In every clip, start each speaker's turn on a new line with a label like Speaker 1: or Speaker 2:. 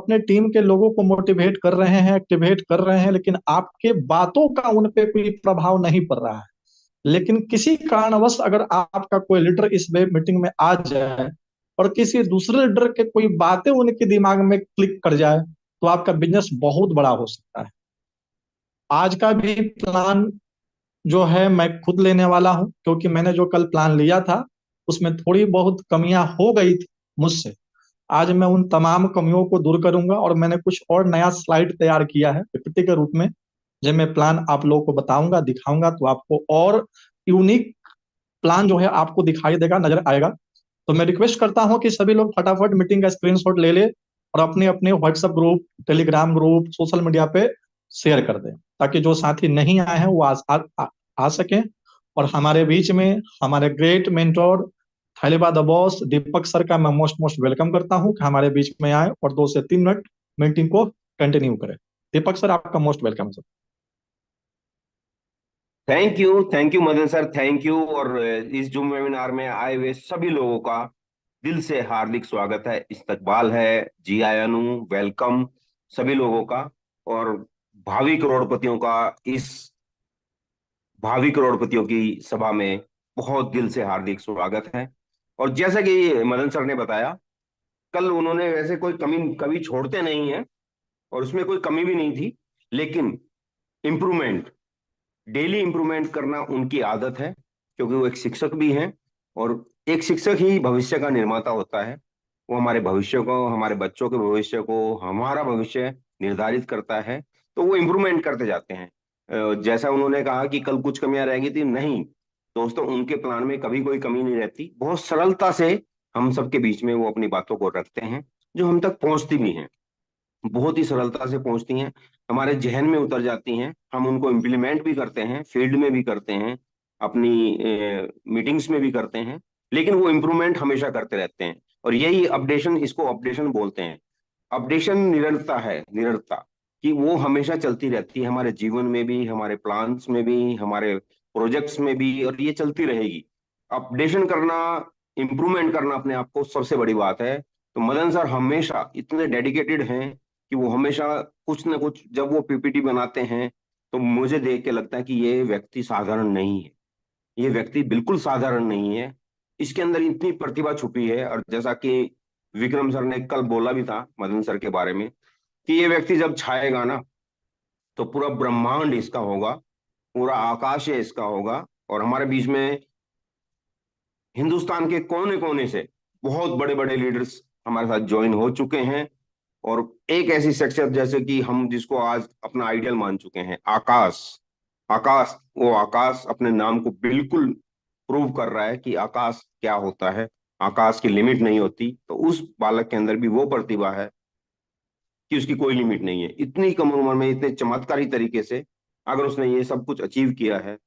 Speaker 1: अपने टीम के लोगों को मोटिवेट कर रहे हैं, एक्टिवेट कर रहे हैं, लेकिन आपके बातों का उन पे कोई प्रभाव नहीं पड़ रहा है। लेकिन किसी कारणवश अगर आपका कोई लीडर इस वे मीटिंग में आ जाए और किसी दूसरे लीडर के कोई बातें उनके दिमाग में क्लिक कर जाए, तो आपका बिजनेस बहुत बड़ा हो सकता है। आज का भी प्लान जो है मैं खुद लेने वाला हूं, क्योंकि मैंने जो कल प्लान लिया था उसमें थोड़ी बहुत कमियां हो गई थी मुझसे। आज मैं उन तमाम कमियों को दूर करूंगा और मैंने कुछ और नया स्लाइड तैयार किया है पीपीटी के रूप में, जब मैं प्लान आप लोगों को बताऊंगा, दिखाऊंगा, तो आपको और यूनिक प्लान जो है आपको दिखाई देगा, नजर आएगा। तो मैं रिक्वेस्ट करता हूं कि सभी लोग फटाफट मीटिंग का स्क्रीनशॉट ले ले और अपने अपने WhatsApp group, Telegram group, social media पे शेयर कर दें, ताकि जो साथी नहीं आए हैं वो आ सकें। और हमारे बीच में हमारे ग्रेट मेंटोर थैलेबा द बॉस दीपक सर का मैं मोस्ट मोस्ट वेलकम करता हूं कि हमारे बीच में आए और 2 से 3 मिनट मीटिंग को कंटिन्यू करें। दीपक सर, आपका मोस्ट वेलकम है sir.
Speaker 2: Thank you Madan sir, thank you. और इस जूम वेबिनार में आए हुए सभी लोगों का दिल से हार्दिक स्वागत है, इस्तकबाल है, जी आया नू, वेलकम सभी लोगों का। और भावी करोड़पतियों का इस भावी करोड़पतियों की सभा में बहुत दिल से हार्दिक स्वागत है। और जैसा कि मदन सर ने बताया, कल उन्होंने वैसे कोई कमी कभी छोड़ते नहीं है और उसमें कोई कमी भी नहीं थी, लेकिन इम्प्रूवमेंट, डेली इंप्रूवमेंट करना उनकी आदत है, क्योंकि वो एक शिक्षक भी हैं। और एक शिक्षक ही भविष्य का निर्माता होता है। वो हमारे भविष्य को, हमारे बच्चों के भविष्य को, हमारा भविष्य निर्धारित करता है। तो वो इंप्रूवमेंट करते जाते हैं। जैसा उन्होंने कहा कि कल कुछ कमियां रह गई थी, नहीं दोस्तों, उनके प्लान में कभी कोई कमी नहीं रहती। बहुत सरलता से हम सबके बीच में वो अपनी बातों को रखते हैं, जो हम तक पहुंचती भी हैं, बहुत ही सरलता से पहुंचती हैं, हमारे जहन में उतर जाती हैं। हम उनको इम्प्लीमेंट भी करते हैं, फील्ड में भी करते हैं, अपनी मीटिंग्स में भी करते हैं। लेकिन वो इम्प्रूवमेंट हमेशा करते रहते हैं, और यही अपडेशन, इसको अपडेशन बोलते हैं। अपडेशन निरंतरता है, निरंतरता, कि वो हमेशा चलती रहती है, हमारे जीवन में भी, हमारे प्लान्स में भी, हमारे प्रोजेक्ट्स में भी, और ये चलती रहेगी। अपडेशन करना, इम्प्रूवमेंट करना अपने आप को सबसे बड़ी बात है। तो मदन सर हमेशा इतने डेडिकेटेड हैं कि वो हमेशा कुछ ना कुछ, जब वो पीपीटी बनाते हैं तो मुझे देख के लगता है कि ये व्यक्ति साधारण नहीं है, ये व्यक्ति बिल्कुल साधारण नहीं है, इसके अंदर इतनी प्रतिभा छुपी है। और जैसा कि विक्रम सर ने कल बोला भी था मदन सर के बारे में, कि ये व्यक्ति जब छाएगा ना, तो पूरा ब्रह्मांड इसका होगा, पूरा आकाश है इसका होगा। और हमारे बीच में हिंदुस्तान के कोने कोने से बहुत बड़े बड़े लीडर्स हमारे साथ ज्वाइन हो चुके हैं। और एक ऐसी शख्सियत, जैसे कि हम जिसको आज अपना आइडियल मान चुके हैं, आकाश। आकाश, वो आकाश अपने नाम को बिल्कुल प्रूव कर रहा है कि आकाश क्या होता है, आकाश की लिमिट नहीं होती। तो उस बालक के अंदर भी वो प्रतिभा है कि उसकी कोई लिमिट नहीं है। इतनी कम उम्र में इतने चमत्कारी तरीके से अगर उसने ये सब कुछ अचीव किया है,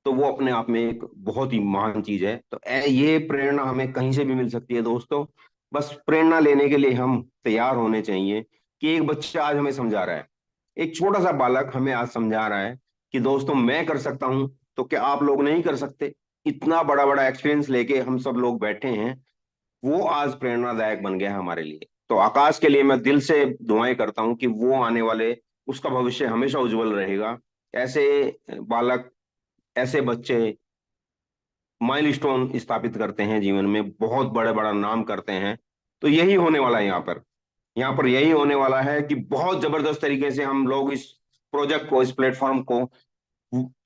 Speaker 2: तो वो अपने आप में एक बहुत ही महान चीज है। तो ये प्रेरणा हमें कहीं से भी मिल सकती है दोस्तों। बस प्रेरणा लेने के लिए हम तैयार होने चाहिए। कि एक बच्चा आज हमें समझा रहा है, एक छोटा सा बालक हमें आज समझा रहा है कि दोस्तों मैं कर सकता हूं, तो क्या आप लोग नहीं कर सकते? इतना बड़ा बड़ा एक्सपीरियंस लेके हम सब लोग बैठे हैं, वो आज प्रेरणादायक बन गया है हमारे लिए। तो आकाश के लिए मैं दिल से दुआएं करता हूं कि वो आने वाले, उसका भविष्य हमेशा उज्जवल रहेगा। ऐसे बालक, ऐसे बच्चे माइलस्टोन स्थापित करते हैं जीवन में, बहुत बड़े बड़ा नाम करते हैं। तो यही होने वाला है यहाँ पर। यहाँ पर यही होने वाला है कि बहुत जबरदस्त तरीके से हम लोग इस प्रोजेक्ट को, इस प्लेटफॉर्म को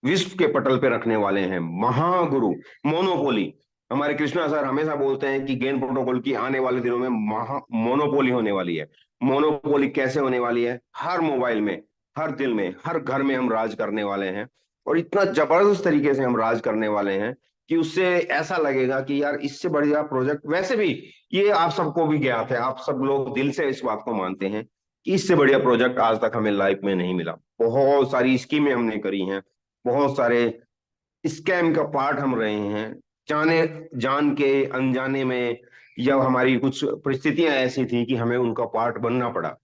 Speaker 2: विश्व के पटल पे रखने वाले हैं। महागुरु, मोनोपोली, हमारे कृष्णा सर हमेशा बोलते हैं कि गेन प्रोटोकॉल की आने वाले दिनों में महा मोनोपोली होने वाली है। मोनोपोली कैसे होने वाली है? हर मोबाइल में, हर दिल में, हर घर में हम राज करने वाले हैं। और इतना जबरदस्त तरीके से हम राज करने वाले हैं कि उससे ऐसा लगेगा कि यार इससे बढ़िया प्रोजेक्ट, वैसे भी ये आप सबको भी ज्ञात है, आप सब लोग दिल से इस बात को मानते हैं कि इससे बढ़िया प्रोजेक्ट आज तक हमें लाइफ में नहीं मिला। बहुत सारी स्कीमें हमने करी हैं, बहुत सारे स्कैम का पार्ट हम रहे हैं, जाने जान के अनजाने में, या हमारी कुछ परिस्थितियां ऐसी थी कि हमें उनका पार्ट बनना पड़ा।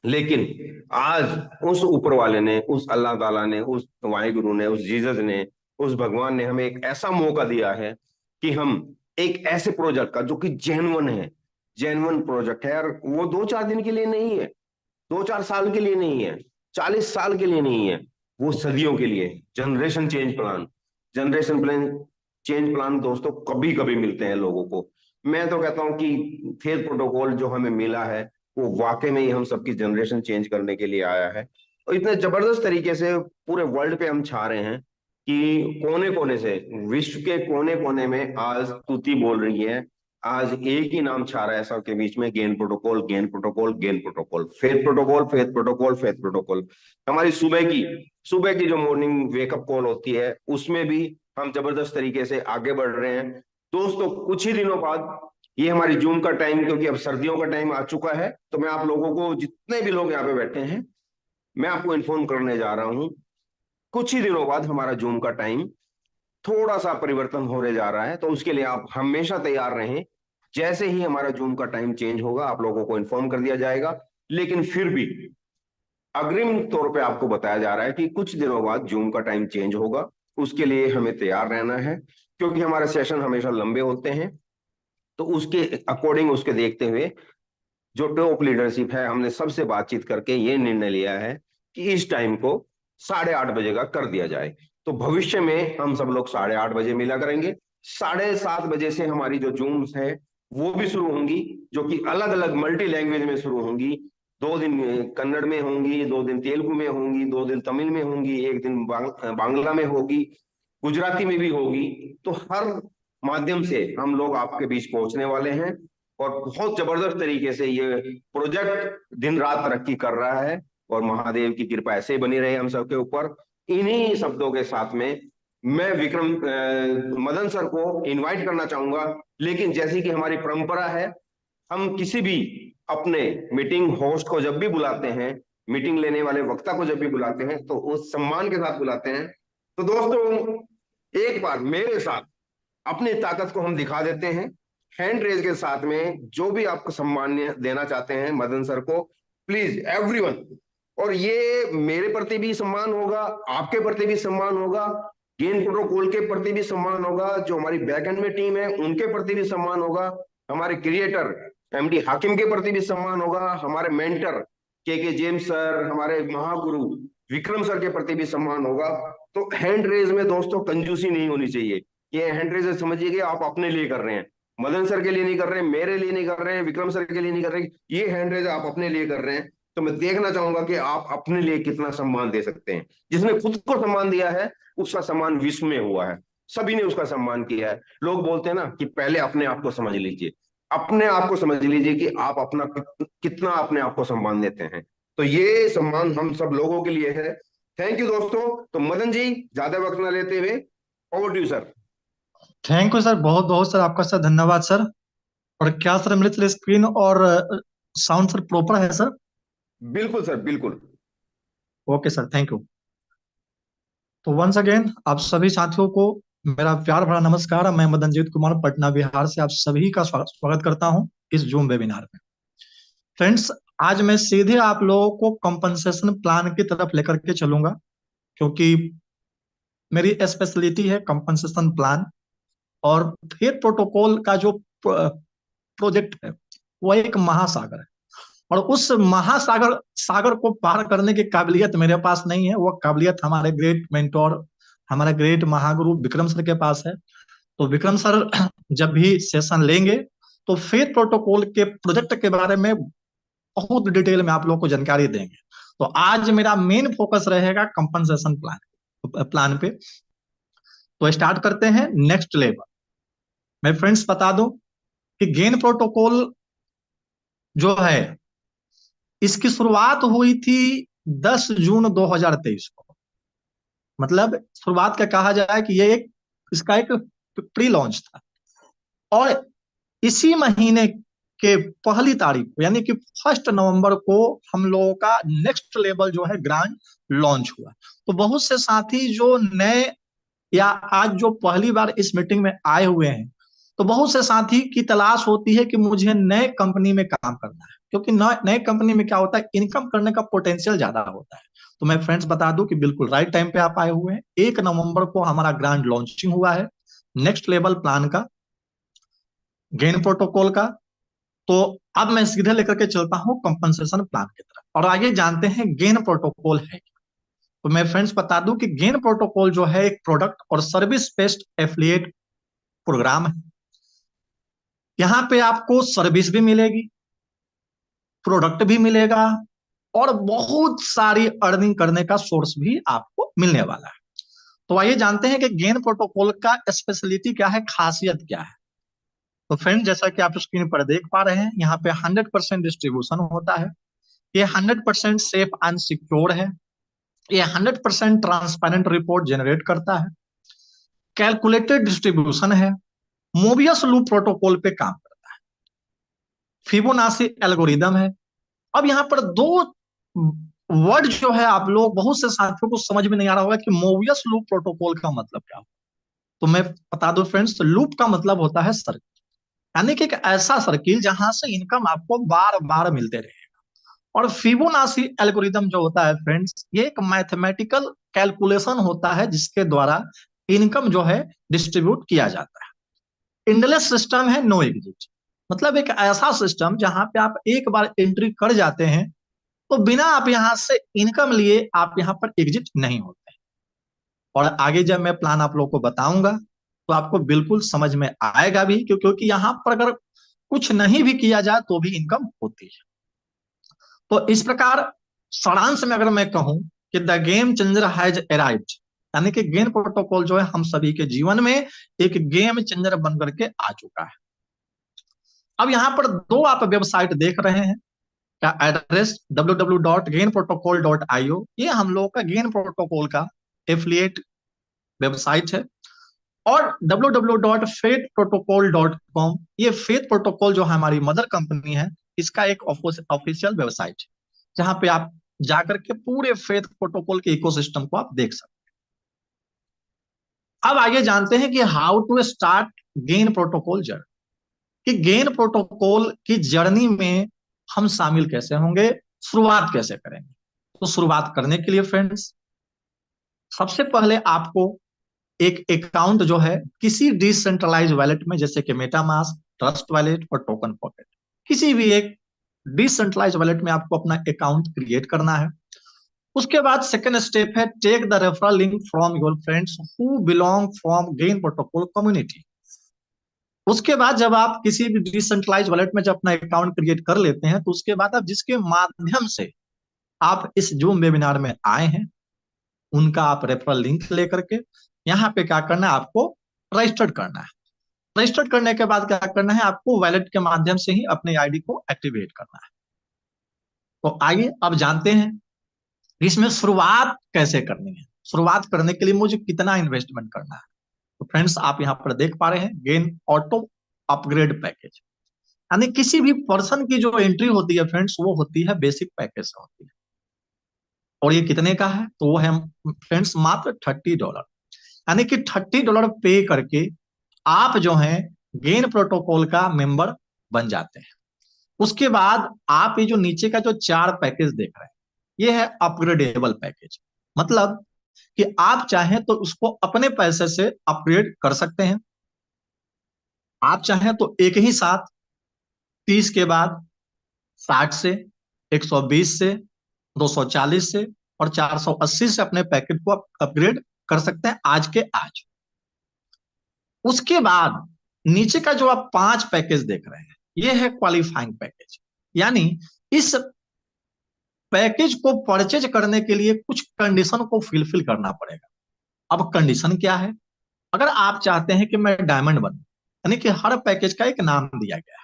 Speaker 2: लेकिन आज उस ऊपर वाले ने, उस अल्लाह ताला ने, उस वाहिगुरु ने, उस जीसस ने, उस भगवान ने हमें एक ऐसा मौका दिया है कि हम एक ऐसे प्रोजेक्ट का, जो कि जेन्युइन है, जेन्युइन प्रोजेक्ट है, और वो 2-4 दिन के लिए नहीं है, 2-4 साल के लिए नहीं है, 40 साल के लिए नहीं है, वो सदियों के लिए। Generation change plan, generation plan, change plan दोस्तों कभी कभी मिलते हैं लोगों को। मैं तो कहता हूं कि फेथ प्रोटोकॉल जो हमें मिला है वो वाकई में ही हम सबकी जनरेशन चेंज करने के लिए आया है। और इतने जबरदस्त तरीके से पूरे वर्ल्ड पे हम छा रहे हैं कि कोने कोने से, विश्व के कोने कोने में आज तूती बोल रही है। आज एक ही नाम छा रहा है सबके बीच में, gain protocol, gain protocol, gain protocol, faith protocol, faith protocol, faith protocol. हमारी सुबह की जो मॉर्निंग वेकअप कॉल होती है उसमें भी हम जबरदस्त तरीके से आगे बढ़ रहे हैं दोस्तों। कुछ ही दिनों बाद ये हमारी जूम का टाइम, क्योंकि अब सर्दियों का टाइम आ चुका है, तो मैं आप लोगों को, जितने भी लोग यहाँ पे बैठे हैं, मैं आपको इन्फॉर्म करने जा रहा हूँ, कुछ ही दिनों बाद हमारा जूम का टाइम थोड़ा सा परिवर्तन होने जा रहा है। तो उसके लिए आप हमेशा तैयार रहें। जैसे ही हमारा जूम का टाइम चेंज होगा आप लोगों को इन्फॉर्म कर दिया जाएगा। लेकिन फिर भी अग्रिम तौर पे आपको बताया जा रहा है कि कुछ दिनों बाद जूम का टाइम चेंज होगा। उसके लिए हमें तैयार रहना है, क्योंकि हमारे सेशन हमेशा लंबे होते हैं। तो उसके अकॉर्डिंग, उसके देखते हुए जो टॉप लीडरशिप है, हमने सबसे बातचीत करके ये निर्णय लिया है कि इस टाइम को 8:30 बजे का कर दिया जाए। तो भविष्य में हम सब लोग 8:30 बजे मिला करेंगे। 7:30 बजे से हमारी जो जूम्स है वो भी शुरू होंगी, जो कि अलग अलग मल्टी लैंग्वेज में शुरू होंगी। 2 दिन कन्नड़ में होंगी, 2 दिन तेलुगु में होंगी, 2 दिन तमिल में होंगी, एक दिन बांग्ला में होगी, गुजराती में भी होगी। तो हर माध्यम से हम लोग आपके बीच पहुंचने वाले हैं। और बहुत जबरदस्त तरीके से ये प्रोजेक्ट दिन रात तरक्की कर रहा है, और महादेव की कृपा ऐसे ही बनी रहे हम सबके ऊपर। इन्हीं शब्दों के साथ में मैं विक्रम मदन सर को इनवाइट करना चाहूंगा। लेकिन जैसी कि हमारी परंपरा है, हम किसी भी अपने मीटिंग होस्ट को जब भी बुलाते हैं, मीटिंग लेने वाले वक्ता को जब भी बुलाते हैं, तो उस सम्मान के साथ बुलाते हैं। तो दोस्तों, एक बार मेरे साथ अपनी ताकत को हम दिखा देते हैं। हैंड रेज के साथ में जो भी आपको सम्मान देना चाहते हैं मदन सर को, प्लीज एवरीवन। और ये मेरे प्रति भी सम्मान होगा, आपके प्रति भी सम्मान होगा, गेन प्रोटोकॉल के प्रति भी सम्मान होगा, जो हमारी बैक एंड में टीम है उनके प्रति भी सम्मान होगा, हमारे क्रिएटर एमडी हाकिम के प्रति भी सम्मान होगा, हमारे मेंटर के जेम्स सर, हमारे महागुरु विक्रम सर के प्रति भी सम्मान होगा। तो हैंड रेज में दोस्तों कंजूसी नहीं होनी चाहिए। ये हैंड रेज समझिए कि आप अपने लिए कर रहे हैं, मदन सर के लिए नहीं कर रहे हैं, मेरे लिए नहीं कर रहे हैं, विक्रम सर के लिए नहीं कर रहे हैं, ये हैंड रेज आप अपने लिए कर रहे हैं। तो मैं देखना चाहूंगा कि आप अपने लिए कितना सम्मान दे सकते हैं। जिसने खुद को सम्मान दिया है उसका सम्मान विश्व में हुआ है, सभी ने उसका सम्मान किया है। लोग बोलते हैं ना कि पहले अपने आप को समझ लीजिए, अपने आप को समझ लीजिए कि आप अपना कितना अपने आप को सम्मान देते हैं। तो ये सम्मान हम सब लोगों के लिए है। थैंक यू दोस्तों। तो मदन जी, ज्यादा वक्त ना लेते हुए, over to you sir.
Speaker 1: Thank you sir, बहुत बहुत सर, आपका सर धन्यवाद सर। और क्या सर मेरे लिए स्क्रीन और साउंड सर प्रॉपर है सर?
Speaker 2: बिल्कुल सर, बिल्कुल।
Speaker 1: Okay sir, thank you. तो वंस अगेन आप सभी साथियों को मेरा प्यार भरा नमस्कार। मैं मदनजीत कुमार पटना बिहार से आप सभी का स्वागत करता हूं इस जूम वेबिनार में। फ्रेंड्स, आज मैं सीधे आप लोगों को कंपनसेशन प्लान की तरफ लेकर के चलूंगा, क्योंकि मेरी स्पेशलिटी है कंपनसेशन प्लान। और फेथ प्रोटोकॉल का जो प्रोजेक्ट है वो एक महासागर है, और उस महासागर सागर को पार करने की काबिलियत मेरे पास नहीं है। वो काबिलियत हमारे ग्रेट मेंटोर, हमारे ग्रेट महागुरु विक्रम सर के पास है। तो विक्रम सर जब भी सेशन लेंगे तो फेथ प्रोटोकॉल के प्रोजेक्ट के बारे में बहुत डिटेल में आप लोग को जानकारी देंगे। तो आज मेरा मेन फोकस रहेगा कंपनसेशन प्लान प्लान पे। तो स्टार्ट करते हैं नेक्स्ट लेवल। मैं फ्रेंड्स बता दूं कि गेन प्रोटोकॉल जो है इसकी शुरुआत हुई थी 10 जून 2023 को। मतलब शुरुआत का कहा जाए कि ये एक इसका एक प्री लॉन्च था। और इसी महीने के पहली तारीख को, यानी कि 1 नवंबर को, हम लोगों का नेक्स्ट लेवल जो है ग्रांड लॉन्च हुआ। तो बहुत से साथी जो नए या आज जो पहली बार इस मीटिंग में आए हुए हैं, तो बहुत से साथी की तलाश होती है कि मुझे नए कंपनी में काम करना है, क्योंकि नए कंपनी में क्या होता है, इनकम करने का पोटेंशियल ज्यादा होता है। तो मैं फ्रेंड्स बता दूं कि बिल्कुल राइट टाइम पे आप आए हुए हैं। 1 नवंबर को हमारा ग्रांड लॉन्चिंग हुआ है नेक्स्ट लेवल प्लान का, गेन प्रोटोकॉल का। तो अब मैं सीधे लेकर के चलता हूं कंपनसेशन प्लान की तरफ, और आगे जानते हैं गेन प्रोटोकॉल है क्या। तो मैं फ्रेंड्स बता दूं कि गेन प्रोटोकॉल जो है एक प्रोडक्ट और सर्विस बेस्ड एफिलिएट प्रोग्राम है। यहाँ पे आपको सर्विस भी मिलेगी, प्रोडक्ट भी मिलेगा, और बहुत सारी अर्निंग करने का सोर्स भी आपको मिलने वाला है। तो आइए जानते हैं कि गेन प्रोटोकॉल का स्पेशलिटी क्या है, खासियत क्या है। तो फ्रेंड जैसा कि आप स्क्रीन पर देख पा रहे हैं, यहाँ पे 100% डिस्ट्रीब्यूशन होता है, ये 100% सेफ एंड सिक्योर है, ये 100% ट्रांसपेरेंट रिपोर्ट जनरेट करता है, कैलकुलेटेड डिस्ट्रीब्यूशन है, मोबियस लूप प्रोटोकॉल पे काम करता है, फिबोनाची एल्गोरिदम है। अब यहाँ पर दो वर्ड जो है, आप लोग बहुत से साथियों को समझ में नहीं आ रहा होगा कि मोबियस लूप प्रोटोकॉल का मतलब क्या होता है। तो मैं बता दूं फ्रेंड्स, लूप का मतलब होता है सर्किल, यानी कि एक ऐसा सर्किल जहां से इनकम आपको बार बार मिलते रहे। और फिबोनाची एल्गोरिदम जो होता है फ्रेंड्स, ये एक मैथमेटिकल कैलकुलेशन होता है जिसके द्वारा इनकम जो है डिस्ट्रीब्यूट किया जाता है। इंडलेस सिस्टम है, नो एग्जिट, मतलब एक ऐसा सिस्टम जहां पे आप एक बार एंट्री कर जाते हैं तो बिना आप यहां से इनकम लिए आप यहां पर एग्जिट नहीं होते। और आगे जब मैं प्लान आप लोग को बताऊंगा तो आपको बिल्कुल समझ में आएगा भी, क्योंकि यहां पर अगर कुछ नहीं भी किया जाए तो भी इनकम होती है। तो इस प्रकार सारांश में अगर मैं कहूं कि the game changer has arrived, यानी कि गेन प्रोटोकॉल जो है हम सभी के जीवन में एक गेम चेंजर बन करके आ चुका है। अब यहाँ पर दो आप वेबसाइट देख रहे हैं, का एड्रेस www.gainprotocol.io, ये हम लोग का गेन प्रोटोकॉल का एफिलिएट वेबसाइट है, और www.faithprotocol.com, ये फेथ प्रोटोकॉल जो हमारी मदर कंपनी है, इसका एक ऑफिशियल वेबसाइट है, जहां पे आप जाकर के पूरे फेथ प्रोटोकॉल के इकोसिस्टम को आप देख सकते हैं। अब आइए जानते हैं कि how to start gain protocol journey, कि गेन प्रोटोकॉल की जर्नी में हम शामिल कैसे होंगे, शुरुआत कैसे करेंगे। तो शुरुआत करने के लिए फ्रेंड्स, सबसे पहले आपको एक अकाउंट जो है किसी डिसेंट्रलाइज वैलेट में, जैसे कि मेटामास्क, ट्रस्ट वैलेट और टोकन पॉकेट, किसी भी एक डिसेंट्रलाइज वैलेट में आपको अपना अकाउंट क्रिएट करना है। उसके बाद सेकंड स्टेप है take the referral link from your friends who belong from gain protocol community. उसके बाद जब आप किसी भी डिसेंट्रलाइज वैलेट में जब अपना अकाउंट क्रिएट कर लेते हैं, तो उसके बाद आप जिसके माध्यम से आप इस जूम वेबिनार में आए हैं, उनका आप रेफरल लिंक लेकर के यहाँ पे क्या करना है, आपको रजिस्टर्ड करना है। रजिस्टर्ड करने के बाद क्या करना है, आपको वैलेट के माध्यम से ही अपने आईडी को एक्टिवेट करना है। तो आइए अब जानते हैं इसमें शुरुआत कैसे करनी है, शुरुआत करने के लिए मुझे कितना इन्वेस्टमेंट करना है। तो फ्रेंड्स आप यहाँ पर देख पा रहे हैं गेन ऑटो अपग्रेड पैकेज, यानी किसी भी पर्सन की जो एंट्री होती है फ्रेंड्स, वो होती है बेसिक पैकेज से होती है। और ये कितने का है, तो वो है फ्रेंड्स मात्र $30, यानी कि $30 पे करके आप जो है गेन प्रोटोकॉल का मेंबर बन जाते हैं। उसके बाद आप ये जो नीचे का जो 4 पैकेज देख रहे हैं, ये है अपग्रेडेबल पैकेज, मतलब कि आप चाहें तो उसको अपने पैसे से अपग्रेड कर सकते हैं। आप चाहें तो एक ही साथ 30 के बाद 60 से, 120 से, 240 से और 480 से अपने पैकेट को अपग्रेड कर सकते हैं आज के आज। उसके बाद नीचे का जो आप 5 पैकेज देख रहे हैं, ये है क्वालिफाइंग पैकेज, यानी इस पैकेज को परचेज करने के लिए कुछ कंडीशन को फुलफिल करना पड़ेगा। अब कंडीशन क्या है, अगर आप चाहते हैं कि मैं डायमंड बनूं, यानी कि हर पैकेज का एक नाम दिया गया है,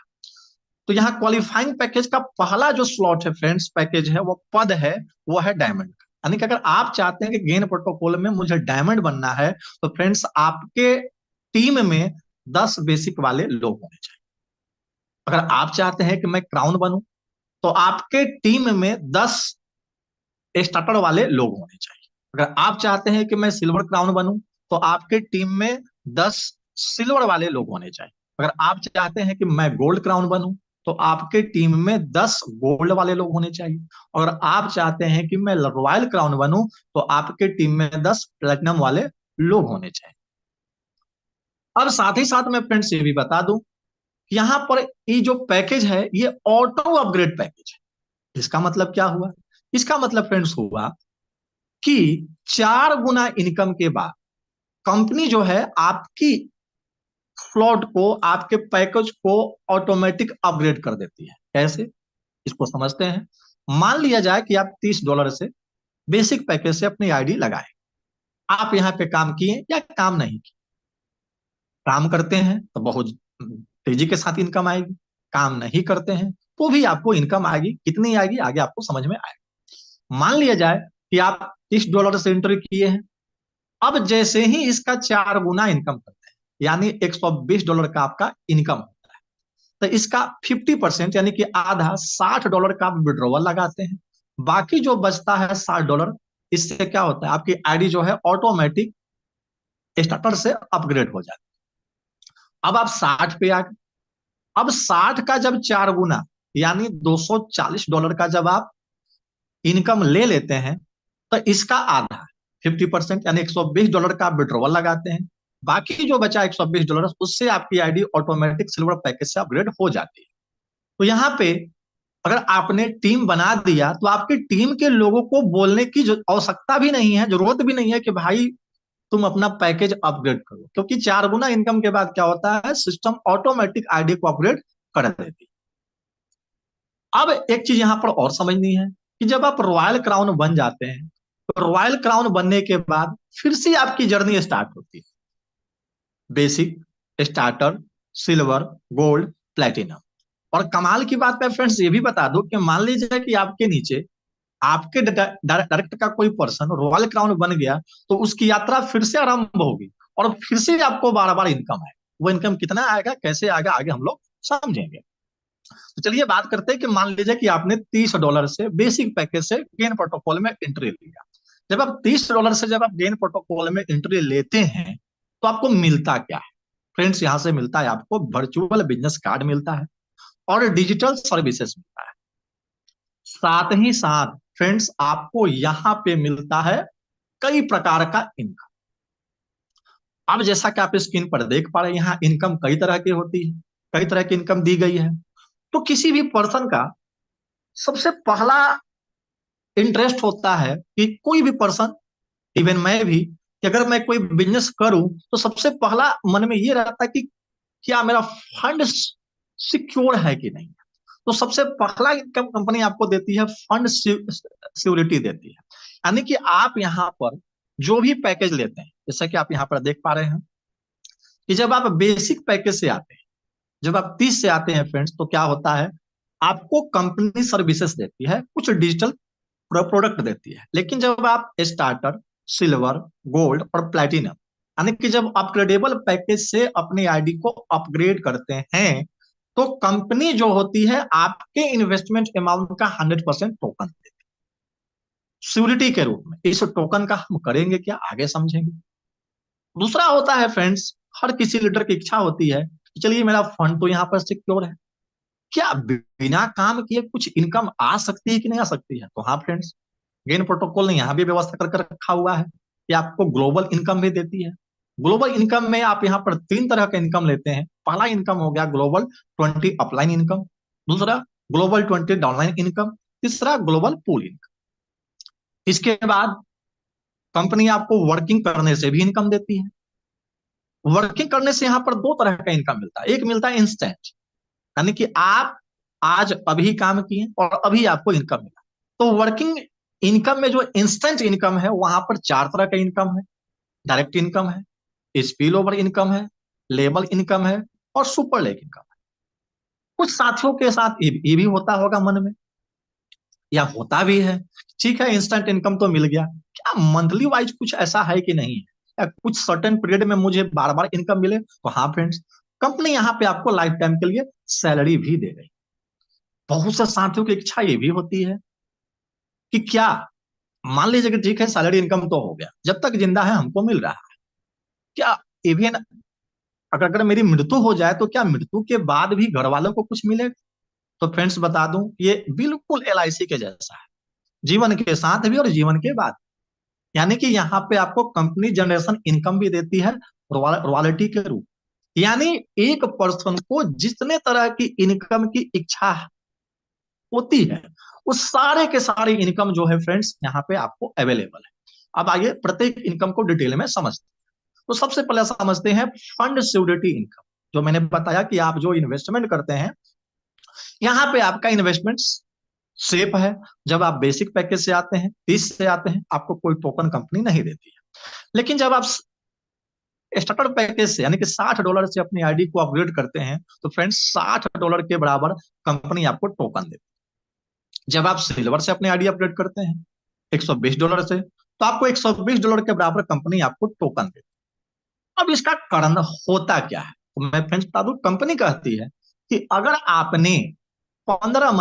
Speaker 1: तो यहाँ क्वालिफाइंग पैकेज का पहला जो स्लॉट है फ्रेंड्स, पैकेज है, वो पद है, वो है डायमंड का। यानी कि अगर आप चाहते हैं कि गेन प्रोटोकॉल में मुझे डायमंड बनना है, तो फ्रेंड्स आपके टीम में 10 बेसिक वाले लोग होने चाहिए। अगर आप चाहते हैं कि मैं क्राउन बनूं, तो आपके टीम में 10 स्टार्टर वाले लोग होने चाहिए। अगर आप चाहते हैं कि मैं सिल्वर क्राउन बनूं, तो आपके टीम में 10 सिल्वर वाले लोग होने चाहिए। अगर आप चाहते हैं कि मैं गोल्ड क्राउन बनूं, तो आपके टीम में 10 गोल्ड वाले लोग होने चाहिए। और आप चाहते हैं कि मैं रॉयल क्राउन बनूं, तो आपके टीम में 10 प्लेटिनम वाले लोग होने चाहिए। अब साथ ही साथ मैं फ्रेंड्स ये भी बता दूं यहाँ पर ये जो पैकेज है ये ऑटो अपग्रेड पैकेज है। इसका मतलब क्या हुआ? इसका मतलब फ्रेंड्स हुआ कि 4 गुना इनकम के बाद कंपनी जो है आपकी फ्लोट को, आपके पैकेज को ऑटोमेटिक अपग्रेड कर देती है। कैसे, इसको समझते हैं। मान लिया जाए कि आप $30 से बेसिक पैकेज से अपनी आईडी लगाए, आप यहाँ पे काम किए या काम नहीं किए। काम करते हैं तो बहुत तेजी के साथ इनकम आएगी, काम नहीं करते हैं तो भी आपको इनकम आएगी। कितनी आएगी आगे आपको समझ में आएगा। मान लिया जाए कि आप $30 से एंट्री किए हैं, अब जैसे ही इसका 4 गुना इनकम करते हैं, यानी $120 का आपका इनकम होता है, तो इसका 50% यानी कि आधा $60 का आप विड्रॉवल लगाते हैं। बाकी जो बचता है $60, इससे क्या होता है, आपकी आईडी जो है ऑटोमेटिक स्टार्टर से अपग्रेड हो जाती है। अब आप 60 पे आ गए। अब 60 का जब 4 गुना यानी $240 का जब आप इनकम ले लेते हैं, तो इसका आधा 50% यानी $120 का आप विड्रॉवल लगाते हैं। बाकी जो बचा $120, उससे आपकी आईडी ऑटोमेटिक सिल्वर पैकेज से अपग्रेड हो जाती है। तो यहाँ पे अगर आपने टीम बना दिया तो आपकी टीम के लोगों को बोलने की आवश्यकता भी नहीं है, जरूरत भी नहीं है कि भाई तुम अपना पैकेज अपग्रेड करो, क्योंकि 4 गुना इनकम के बाद क्या होता है, सिस्टम ऑटोमेटिक आईडी को अपग्रेड कर देती है। अब एक चीज यहां पर और समझनी है कि जब आप रॉयल क्राउन बन जाते हैं, तो रॉयल क्राउन बनने के बाद फिर से आपकी जर्नी स्टार्ट होती है। Basic, starter, silver, gold, platinum. और कमाल की बात मैं फ्रेंड्स ये भी बता दूं कि मान लीजिए कि आपके नीचे आपके डायरेक्ट का कोई पर्सन रॉयल क्राउन बन गया, तो उसकी यात्रा फिर से आरंभ होगी और फिर से आपको बार बार इनकम है। वो इनकम कितना आएगा, कैसे आएगा, आगे हम लोग समझेंगे। तो चलिए बात करते हैं कि मान लीजिए कि आपने $30 से बेसिक पैकेज से गेन प्रोटोकॉल में एंट्री लिया। जब आप $30 से जब आप गेन प्रोटोकॉल में एंट्री लेते हैं, तो आपको मिलता क्या है फ्रेंड्स? यहां से मिलता है आपको वर्चुअल बिजनेस कार्ड मिलता है और डिजिटल सर्विसेज मिलता है। साथ ही साथ फ्रेंड्स आपको यहां पे मिलता है कई प्रकार का इनकम। अब जैसा कि आप स्क्रीन पर देख पा रहे हैं, यहाँ इनकम कई तरह की होती है, कई तरह की इनकम दी गई है। तो किसी भी पर्सन का सबसे पहला इंटरेस्ट होता है कि कोई भी पर्सन, इवन मैं भी, कि अगर मैं कोई बिजनेस करूं तो सबसे पहला मन में ये रहता है कि क्या मेरा फंड सिक्योर है कि नहीं। तो सबसे पहला इनकम कंपनी आपको देती है, फंड सिक्योरिटी देती है। यानी कि आप यहाँ पर जो भी पैकेज लेते हैं, जैसा कि आप यहाँ पर देख पा रहे हैं कि जब आप बेसिक पैकेज से आते हैं, जब आप 30 से आते हैं फ्रेंड्स, तो क्या होता है, आपको कंपनी सर्विसेज देती है, कुछ डिजिटल प्रोडक्ट देती है। लेकिन जब आप स्टार्टर, सिल्वर, गोल्ड और प्लेटिनम यानी कि जब अपग्रेडेबल पैकेज से अपनी आईडी को अपग्रेड करते हैं, तो कंपनी जो होती है आपके इन्वेस्टमेंट अमाउंट का 100% टोकन देती है सिक्योरिटी के रूप में। इस टोकन का हम करेंगे क्या, आगे समझेंगे। दूसरा होता है फ्रेंड्स, हर किसी लीडर की इच्छा होती है कि चलिए मेरा फंड तो यहाँ पर सिक्योर है, क्या बिना काम किए कुछ इनकम आ सकती है कि नहीं आ सकती है? तो हाँ फ्रेंड्स, गेन प्रोटोकॉल ने यहाँ भी व्यवस्था करके रखा हुआ है कि आपको ग्लोबल इनकम भी देती है। ग्लोबल इनकम में आप यहाँ पर 3 तरह का इनकम लेते हैं। पहला इनकम हो गया ग्लोबल 20 अपलाइन इनकम, दूसरा ग्लोबल 20 डाउनलाइन इनकम, तीसरा ग्लोबल पूल इनकम। इसके बाद कंपनी आपको वर्किंग करने से भी इनकम देती है। वर्किंग करने से यहाँ पर 2 तरह का इनकम मिलता है। एक मिलता है इंस्टेंट, यानी कि आप आज अभी काम किए और अभी आपको इनकम मिला। तो वर्किंग इनकम में जो इंस्टेंट इनकम है, वहां पर 4 तरह का इनकम है। डायरेक्ट इनकम है, स्पिल ओवर इनकम है, लेबल इनकम है और सुपर लेग इनकम है। कुछ साथियों के साथ ये भी होता होगा मन में, या होता भी है, ठीक है इंस्टेंट इनकम तो मिल गया, क्या मंथली वाइज कुछ ऐसा है कि नहीं है, या कुछ सर्टेन पीरियड में मुझे बार बार इनकम मिले? तो हाँ फ्रेंड्स, कंपनी यहाँ पे आपको लाइफ टाइम के लिए सैलरी भी दे रही। बहुत से साथियों की इच्छा ये भी होती है कि क्या, मान लीजिए कि ठीक है सैलरी इनकम तो हो गया, जब तक जिंदा है हमको मिल रहा है, क्या इवन अगर अगर मेरी मृत्यु हो जाए तो क्या मृत्यु के बाद भी घर वालों को कुछ मिलेगा? तो फ्रेंड्स बता दूं, ये बिल्कुल LIC के जैसा है, जीवन के साथ भी और जीवन के बाद। यानी कि यहाँ पे आपको कंपनी जनरेशन इनकम भी देती है रॉयल्टी के रूप। यानी एक पर्सन को जितने तरह की इनकम की इच्छा होती है, वो सारे के सारे इनकम जो है फ्रेंड्स यहाँ पे आपको अवेलेबल है। अब आइए प्रत्येक इनकम को डिटेल में समझते हैं। तो सबसे पहले समझते हैं फंड सिक्योरिटी इनकम। जो मैंने बताया कि आप जो इन्वेस्टमेंट करते हैं, यहाँ पे आपका इन्वेस्टमेंट सेफ है। जब आप बेसिक पैकेज से आते हैं, 30 से आते हैं, आपको कोई टोकन कंपनी नहीं देती है। लेकिन जब आप स्टार्टर पैकेज से यानी कि $60 से अपनी आईडी को अपग्रेड करते हैं, तो फ्रेंड्स $60 के बराबर कंपनी आपको टोकन देती है। जब आप सिल्वर से अपनी आईडी अपग्रेड करते हैं $120 से, तो आपको $120 के बराबर कंपनी आपको टोकन देती है। अब इसका कारण होता क्या है, तो मैं फ्रेंड्स बता दूं, कंपनी कहती है कि अगर आपने 15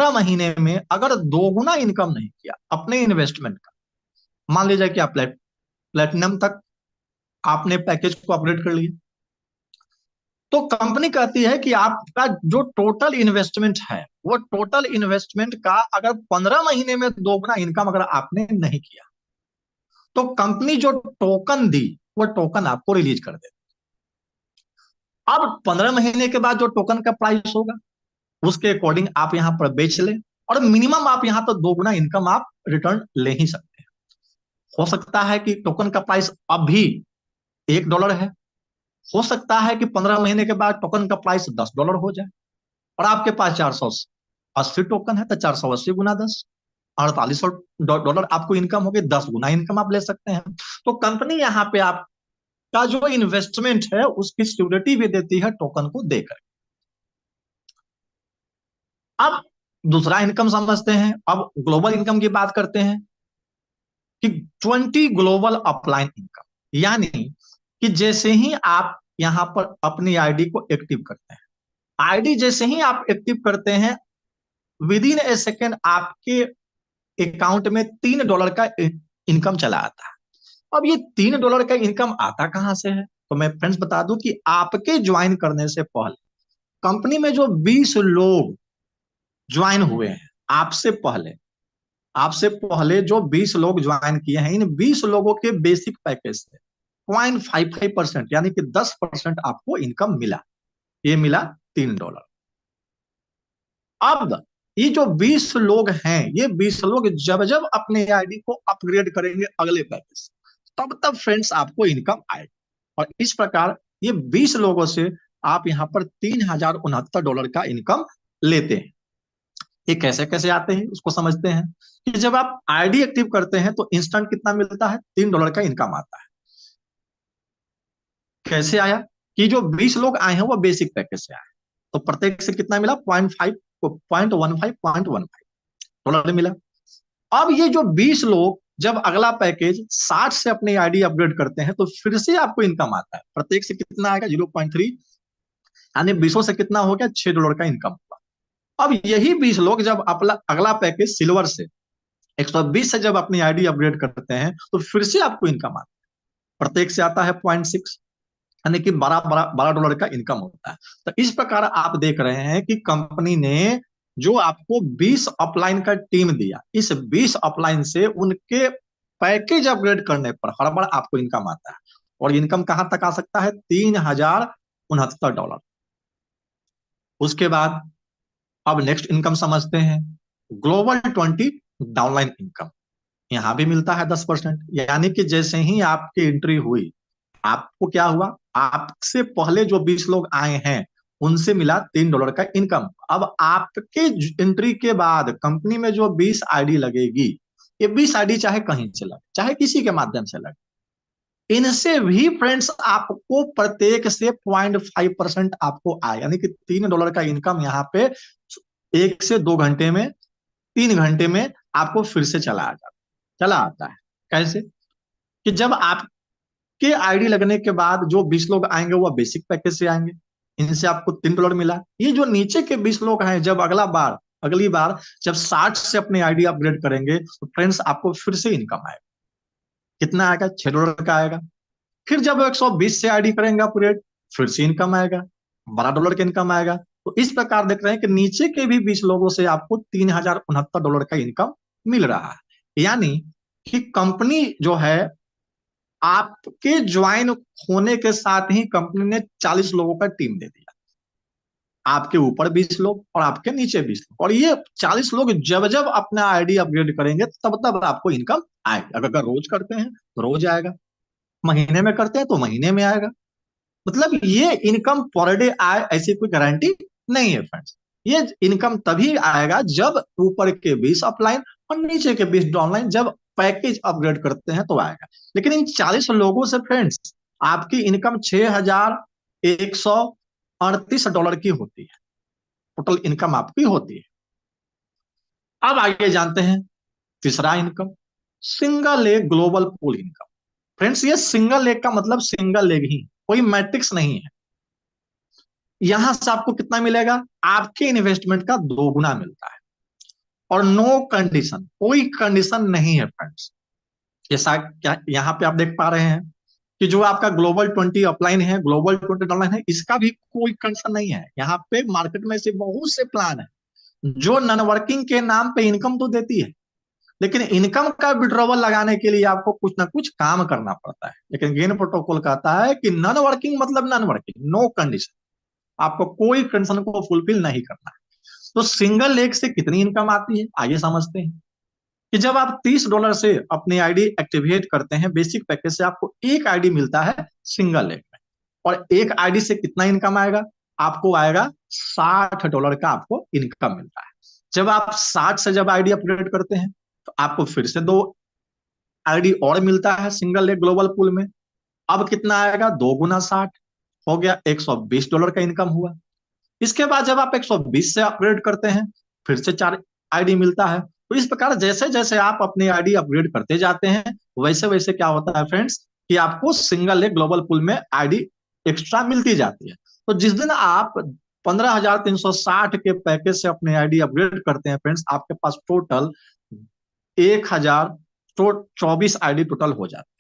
Speaker 1: महीने में अगर दोगुना इनकम नहीं किया अपने इन्वेस्टमेंट का, मान लीजिए कि आप प्लेटिनम तक आपने पैकेज को अपग्रेड कर लिया, तो कंपनी कहती है कि आपका जो टोटल इन्वेस्टमेंट है, वो टोटल इन्वेस्टमेंट का अगर 15 महीने में दोगुना इनकम अगर आपने नहीं किया, तो कंपनी जो टोकन दी वो टोकन आपको रिलीज कर दे। अब 15 महीने के बाद जो टोकन का प्राइस होगा, उसके अकॉर्डिंग आप यहां पर बेच लें, और मिनिमम आप यहां तो दोगुना इनकम आप रिटर्न ले ही सकते हैं। हो सकता है कि टोकन का प्राइस अभी $1 है, हो सकता है कि 15 महीने के बाद टोकन का प्राइस $10 हो जाए, और आपके पास 480 टोकन है, तो 480 गुना 10, $4800 आपको इनकम होगी, 10 गुना इनकम आप ले सकते हैं। तो कंपनी यहाँ पे आपका जो इन्वेस्टमेंट है उसकी सिक्योरिटी भी देती है टोकन को देकर। अब दूसरा इनकम समझते हैं। अब ग्लोबल इनकम की बात करते हैं कि 20 ग्लोबल अपलाइन इनकम, यानी कि जैसे ही आप यहां पर अपनी आईडी को एक्टिव करते हैं, आईडी जैसे ही आप एक्टिव करते हैं, विद इन ए सेकेंड आपके अकाउंट में $3 का इनकम चला आता है। अब ये $3 का इनकम आता कहां से है, तो मैं फ्रेंड्स बता दूं कि आपके ज्वाइन करने से पहले कंपनी में जो 20 लोग ज्वाइन हुए हैं आपसे पहले जो 20 लोग ज्वाइन किए हैं, इन 20 लोगों के बेसिक पैकेज से 0.55% यानी कि 10% आपको इनकम मिला। ये मिला $3। अब ये जो 20 लोग हैं, ये 20 लोग जब जब अपने आईडी को अपग्रेड करेंगे अगले पैकेज, तब तब फ्रेंड्स आपको इनकम आएगी। और इस प्रकार ये 20 लोगों से आप यहाँ पर $3069 का इनकम लेते हैं। ये कैसे कैसे आते हैं उसको समझते हैं कि जब आप आईडी एक्टिव करते हैं तो इंस्टेंट कितना मिलता है, $3 का इनकम आता है। कैसे आया कि जो 20 लोग आए हैं वो बेसिक पैकेज से आए, तो प्रत्येक से कितना मिला, 0.15 मिला। अब ये जो 20 लोग जब अगला पैकेज 60 से अपनी आईडी अपग्रेड करते हैं, तो फिर से आपको इनकम आता है। प्रत्येक से कितना आएगा, 0.3, यानी 20 से कितना हो गया, $6 का इनकम हुआ। अब यही 20 लोग जब अपना अगला पैकेज सिल्वर से 120 से जब अपनी आईडी अपग्रेड करते हैं, तो फिर से आपको इनकम आता है। प्रत्येक से आता है 0.6, यानी कि $12 का इनकम होता है। तो इस प्रकार आप देख रहे हैं कि कंपनी ने जो आपको 20 अपलाइन का टीम दिया, इस 20 अपलाइन से उनके पैकेज अपग्रेड करने पर हर बार आपको इनकम आता है। और इनकम कहां तक आ सकता है, $3069। उसके बाद अब नेक्स्ट इनकम समझते हैं, ग्लोबल 20 डाउनलाइन इनकम। यहां भी मिलता है 10%, यानी कि जैसे ही आपकी एंट्री हुई, आपको क्या हुआ, आपसे पहले जो 20 लोग आए हैं उनसे मिला $3 का इनकम। अब आपके एंट्री के बाद कंपनी में जो 20 आईडी लगेगी, ये 20 आईडी चाहे कहीं से लगे, चाहे किसी के माध्यम से लगे, इनसे भी फ्रेंड्स आपको प्रत्येक से 0.5% आपको आए, यानी कि $3 का इनकम यहाँ पे 1 से 2 घंटे में, 3 घंटे में आपको फिर से चला आता है। कैसे कि जब आपके आईडी लगने के बाद जो 20 लोग आएंगे वो बेसिक पैकेज से आएंगे, इनसे आपको $3 मिला। ये जो नीचे के 20 लोग हैं, जब अगली बार जब 60 से अपनी आईडी अपग्रेड करेंगे, तो फ्रेंड्स आपको फिर से इनकम आएगा। कितना आएगा, $6 का आएगा। फिर जब 120 से आईडी करेंगे अपग्रेड, फिर से इनकम आएगा, $12 का इनकम आएगा। तो इस प्रकार देख रहे हैं कि नीचे के भी 20 लोगों से आपको $3069 का इनकम मिल रहा है। यानी कि कंपनी जो है आपके ज्वाइन होने के साथ ही कंपनी ने 40 लोगों का टीम दे दिया, आपके ऊपर 20 लोग और आपके नीचे 20 लोग, और ये 40 लोग जब जब अपना आईडी अपग्रेड करेंगे तब तब आपको इनकम आएगा। अगर रोज करते हैं तो रोज आएगा, महीने में करते हैं तो महीने में आएगा। मतलब ये इनकम पर डे आए ऐसी कोई गारंटी नहीं है फ्रेंड्स। ये इनकम तभी आएगा जब ऊपर के 20 अपलाइन और नीचे के 20 डाउनलाइन जब पैकेज अपग्रेड करते हैं तो आएगा। लेकिन इन 40 लोगों से फ्रेंड्स आपकी इनकम $6,138 की होती है, टोटल इनकम आपकी होती है। अब आगे जानते हैं तीसरा income, single leg global pool income. Friends ये सिंगल लेग का मतलब सिंगल लेग ही, कोई मैट्रिक्स नहीं है। यहां से आपको कितना मिलेगा, आपके इन्वेस्टमेंट का 2 गुना मिलता है, और नो कंडीशन, कोई कंडीशन नहीं है फ्रेंड्स। जैसा क्या यहाँ पे आप देख पा रहे हैं कि जो आपका ग्लोबल 20 अपलाइन है, ग्लोबल 20 डाउनलाइन है, इसका भी कोई कंडीशन नहीं है। यहाँ पे मार्केट में से बहुत से प्लान है जो नॉन वर्किंग के नाम पे इनकम तो देती है, लेकिन इनकम का विड्रॉवल लगाने के लिए आपको कुछ ना कुछ काम करना पड़ता है। लेकिन गेन प्रोटोकॉल कहता है कि नॉन वर्किंग मतलब नॉन वर्किंग, नो कंडीशन, आपको कोई कंडीशन को फुलफिल नहीं करना है। तो सिंगल लेग से कितनी इनकम आती है आइए समझते हैं। कि जब आप $30 से अपनी आईडी एक्टिवेट करते हैं बेसिक पैकेज से, आपको एक आईडी मिलता है सिंगल लेग में, और एक आईडी से कितना इनकम आएगा, आपको आएगा $60 का आपको इनकम मिलता है। जब आप 60 से जब आईडी अपग्रेड करते हैं तो आपको फिर से 2 आईडी और मिलता है सिंगल लेग ग्लोबल पूल में। अब कितना आएगा, 2 गुना 60 हो गया, $120 का इनकम हुआ। इसके बाद जब आप 120 से अपग्रेड करते हैं फिर से 4 आईडी मिलता है। तो इस प्रकार जैसे जैसे आप अपनी आईडी अपग्रेड करते जाते हैं वैसे वैसे क्या होता है फ्रेंड्स कि आपको सिंगल लेग ग्लोबल पूल में आईडी एक्स्ट्रा मिलती जाती है। तो जिस दिन आप 15,360 के पैकेज से अपनी आईडी अपग्रेड करते हैं फ्रेंड्स, आपके पास टोटल 1,024 आईडी टोटल हो जाता है।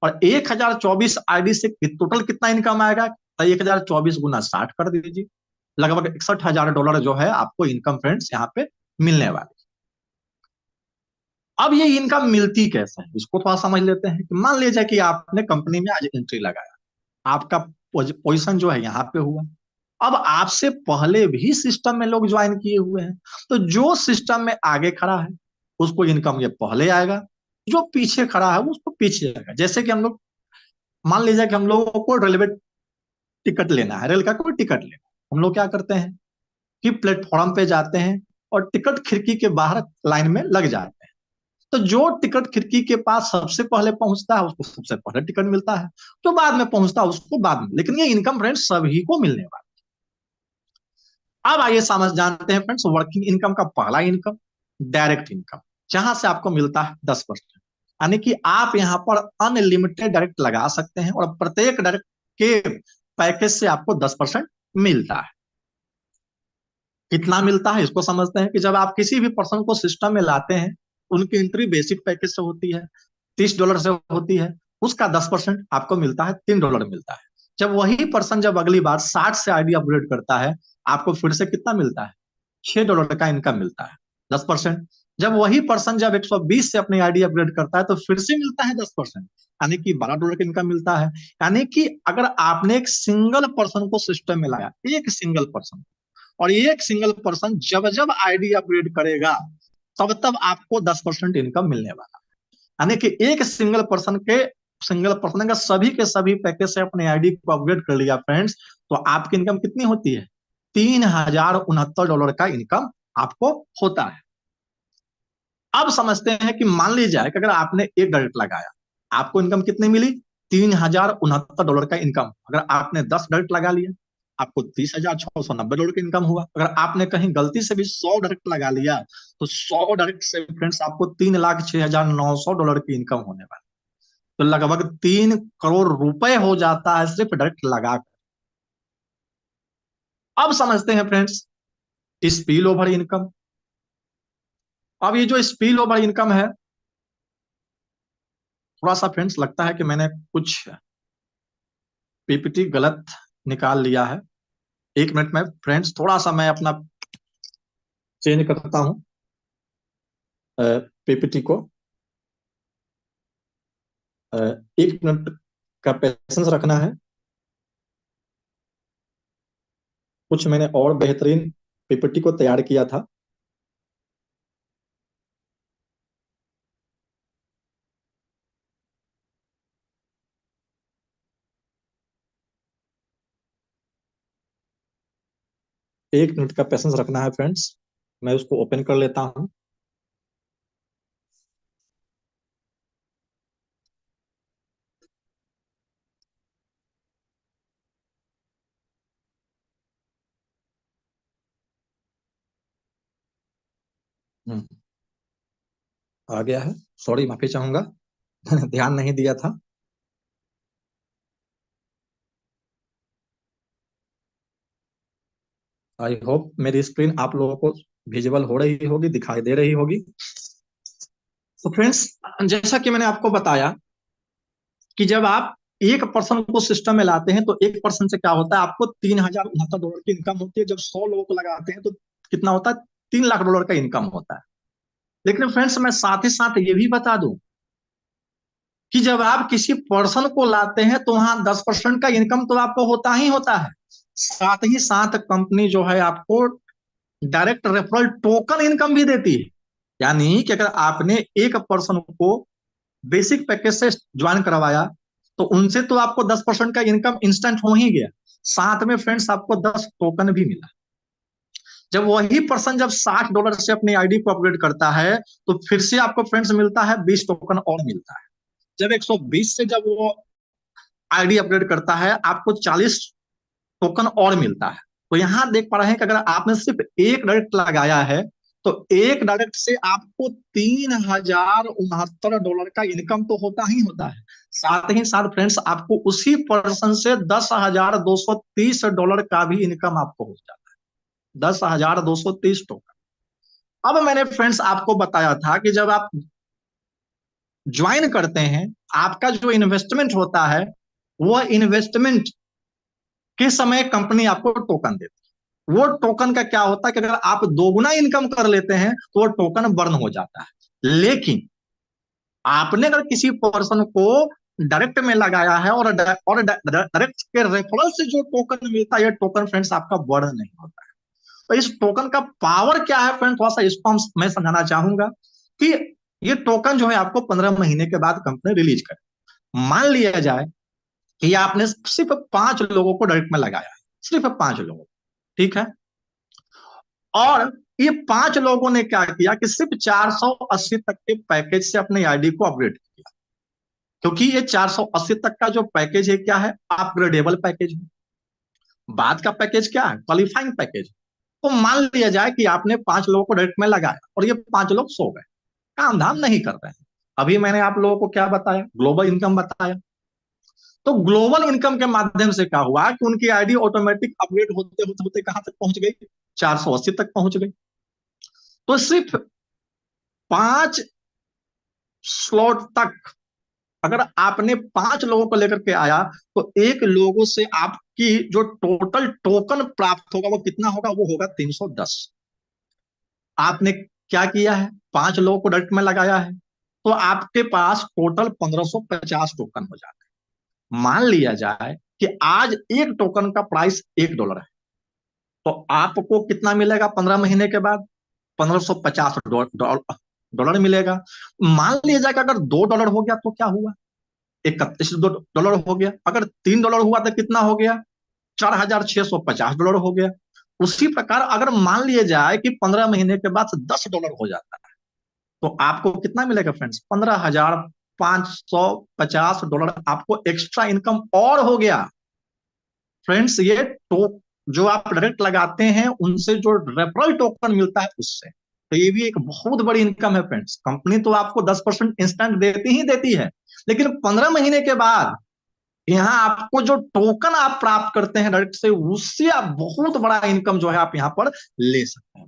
Speaker 1: और 1,024 आईडी से टोटल कितना इनकम आएगा, तो 1,024 गुना 60 कर दीजिए, लगभग $61,000 जो है आपको इनकम फ्रेंड्स यहाँ पे मिलने वाली। अब ये इनकम मिलती कैसे है इसको थोड़ा समझ लेते हैं। कि मान लीजिए कि आपने कंपनी में आज एंट्री लगाया, आपका पोजीशन जो है यहाँ पे हुआ। अब आपसे पहले भी सिस्टम में लोग ज्वाइन किए हुए हैं, तो जो सिस्टम में आगे खड़ा है उसको इनकम ये पहले आएगा, जो पीछे खड़ा है उसको पीछे आएगा। जैसे कि हम लोग मान लीजिए कि हम लोगों को रेलवे टिकट लेना है, रेल का कोई टिकट लेना है, हम लोग क्या करते हैं कि प्लेटफॉर्म पे जाते हैं और टिकट खिड़की के बाहर लाइन में लग जाते हैं। तो जो टिकट खिड़की के पास सबसे पहले पहुंचता है उसको सबसे पहले टिकट मिलता है, जो बाद में पहुंचता है उसको बाद में। लेकिन ये इनकम फ्रेंड्स सभी को मिलने वाला। अब आइए समझ जानते हैं फ्रेंड्स वर्किंग इनकम का पहला इनकम, डायरेक्ट इनकम, जहां से आपको मिलता है 10%। यानी कि आप यहाँ पर अनलिमिटेड डायरेक्ट लगा सकते हैं और प्रत्येक डायरेक्ट के पैकेज से आपको 10% मिलता है। कितना मिलता है इसको समझते हैं। कि जब आप किसी भी पर्सन को सिस्टम में लाते हैं, उनकी एंट्री बेसिक पैकेज से होती है, $30 से होती है, उसका 10% आपको मिलता है, $3 मिलता है। जब वही पर्सन जब अगली बार 60 से आईडी अपग्रेड करता है, आपको फिर से कितना मिलता है, $6 का इनकम मिलता है, 10%। जब वही पर्सन जब 120 से अपनी आईडी अपग्रेड करता है तो फिर से मिलता है 10%, यानी कि $12 का इनकम मिलता है। यानी कि अगर आपने एक सिंगल पर्सन को सिस्टम में लाया, एक सिंगल पर्सन, और एक सिंगल पर्सन जब जब आईडी अपग्रेड करेगा तब तब आपको 10% इनकम मिलने वाला। यानी कि एक सिंगल पर्सन का सभी के सभी पैकेज से अपने आईडी को अपग्रेड कर लिया फ्रेंड्स, तो आपकी इनकम कितनी होती है, $3,069 का इनकम आपको होता है। अब समझते हैं कि मान लीजिए कि अगर आपने एक डायरेक्ट लगाया, आपको इनकम कितनी मिली, $3,069 का इनकम। अगर आपने 10 डायरेक्ट लगा लिया, आपको $30,690 का इनकम हुआ। अगर आपने कहीं गलती से भी 100 डायरेक्ट लगा लिया तो 100 डायरेक्ट से फ्रेंड्स आपको $3,06,900 की इनकम होने वाली। तो लगभग 3 करोड़ रुपए हो जाता है सिर्फ डायरेक्ट लगा कर। अब समझते हैं फ्रेंड्स स्पिल ओवर इनकम। अब ये जो स्पिल ओवर इनकम है, थोड़ा सा फ्रेंड्स लगता है कि मैंने कुछ पीपीटी गलत निकाल लिया है। 1 मिनट में फ्रेंड्स थोड़ा सा मैं अपना चेंज करता हूँ पीपीटी को। एक मिनट का पेशेंस रखना है। कुछ मैंने और बेहतरीन पीपीटी को तैयार किया था। एक मिनट का पेशेंस रखना है फ्रेंड्स, मैं उसको ओपन कर लेता हूँ। हम्म, आ गया है। सॉरी, माफी चाहूंगा। मैंने ध्यान नहीं दिया था। आई होप मेरी स्क्रीन आप लोगों को विजिबल हो रही होगी, दिखाई दे रही होगी। तो फ्रेंड्स, जैसा कि मैंने आपको बताया कि जब आप एक पर्सन को सिस्टम में लाते हैं तो एक पर्सन से क्या होता है, आपको $3,069 की इनकम होती है। जब 100 लोगों को लगाते हैं तो कितना होता है, $3 लाख का इनकम होता है। लेकिन फ्रेंड्स, मैं साथ ही साथ ये भी बता दूं कि जब आप किसी पर्सन को लाते हैं तो वहां 10% का इनकम तो आपको होता ही होता है। साथ ही साथ कंपनी जो है आपको डायरेक्ट रेफरल टोकन इनकम भी देती है। यानी कि अगर आपने एक पर्सन को बेसिक पैकेज से ज्वाइन करवाया तो उनसे तो आपको 10% का इनकम इंस्टेंट हो ही गया, साथ में फ्रेंड्स आपको 10 टोकन भी मिला। जब वही पर्सन जब $60 से अपनी आईडी को अपग्रेड करता है तो फिर से आपको फ्रेंड्स मिलता है 20 टोकन और मिलता है। जब 120 से जब वो आईडी अपग्रेड करता है आपको 40 टोकन और मिलता है। तो यहां देख पा रहे हैं कि अगर आपने सिर्फ एक डायरेक्ट लगाया है तो एक डायरेक्ट से आपको $3,069 का इनकम तो होता ही होता है। साथ ही साथ फ्रेंड्स आपको उसी पर्सन से $10,230 का भी इनकम आपको हो जाता है। 10,230 टोकन। अब मैंने फ्रेंड्स आपको बताया था कि जब आप ज्वाइन करते हैं आपका जो इन्वेस्टमेंट होता है वह इन्वेस्टमेंट के समय कंपनी आपको टोकन देती है। वो टोकन का क्या होता है कि अगर आप दोगुना इनकम कर लेते हैं तो वो टोकन बर्न हो जाता है। लेकिन आपने अगर किसी पर्सन को डायरेक्ट में लगाया है और डायरेक्ट के रेफरल से जो टोकन मिलता है, ये टोकन फ्रेंड्स आपका बर्न नहीं होता है। तो इस टोकन का पावर क्या है फ्रेंड, थोड़ा सा इसको मैं समझाना चाहूंगा कि ये टोकन जो है आपको 15 महीने के बाद कंपनी रिलीज करे। मान लिया जाए कि आपने सिर्फ 5 लोगों को डायरेक्ट में लगाया है, सिर्फ 5 लोगों, ठीक है। और ये 5 लोगों ने क्या किया कि सिर्फ 480 तक के पैकेज से अपने आईडी को अपग्रेड किया। क्योंकि ये 480 तक का जो पैकेज है क्या है, अपग्रेडेबल पैकेज है। बाद का पैकेज क्या है, क्वालिफाइंग पैकेज। तो मान लिया जाए कि आपने 5 लोगों को डायरेक्ट में लगाया और ये 5 लोग सो गए, काम धाम नहीं कर रहे हैं। अभी मैंने आप लोगों को क्या बताया, ग्लोबल इनकम बताया। तो ग्लोबल इनकम के माध्यम से क्या हुआ कि उनकी आईडी ऑटोमेटिक अपग्रेड होते होते होते कहां तक पहुंच गई, 480 तक पहुंच गई। तो सिर्फ 5 स्लॉट तक अगर आपने 5 लोगों को लेकर के आया तो एक लोगों से आपकी जो टोटल टोकन प्राप्त होगा वो कितना होगा, वो होगा 310। आपने क्या किया है, 5 लोगों को डायरेक्ट में लगाया है तो आपके पास टोटल 1550 टोकन हो जाते हैं। मान लिया जाए कि आज एक टोकन का प्राइस $1 है तो आपको कितना मिलेगा 15 महीने के बाद, $1550 मिलेगा। मान लिया जाए कि अगर $2 हो गया तो क्या हुआ, $31 हो गया। अगर $3 हुआ तो कितना हो गया, $4,650 हो गया। उसी प्रकार अगर मान लिया जाए कि 15 महीने के बाद $10 हो जाता है तो आपको कितना मिलेगा फ्रेंड्स, $15,550 आपको एक्स्ट्रा इनकम और हो गया। फ्रेंड्स ये जो आप डायरेक्ट लगाते हैं उनसे जो रेफरल टोकन मिलता है उससे, तो ये भी एक बहुत बड़ी इनकम है फ्रेंड्स। कंपनी तो आपको 10% इंस्टेंट देती ही देती है, लेकिन 15 महीने के बाद यहाँ आपको जो टोकन आप प्राप्त करते हैं डायरेक्ट से, उससे आप बहुत बड़ा इनकम जो है आप यहाँ पर ले सकते हैं।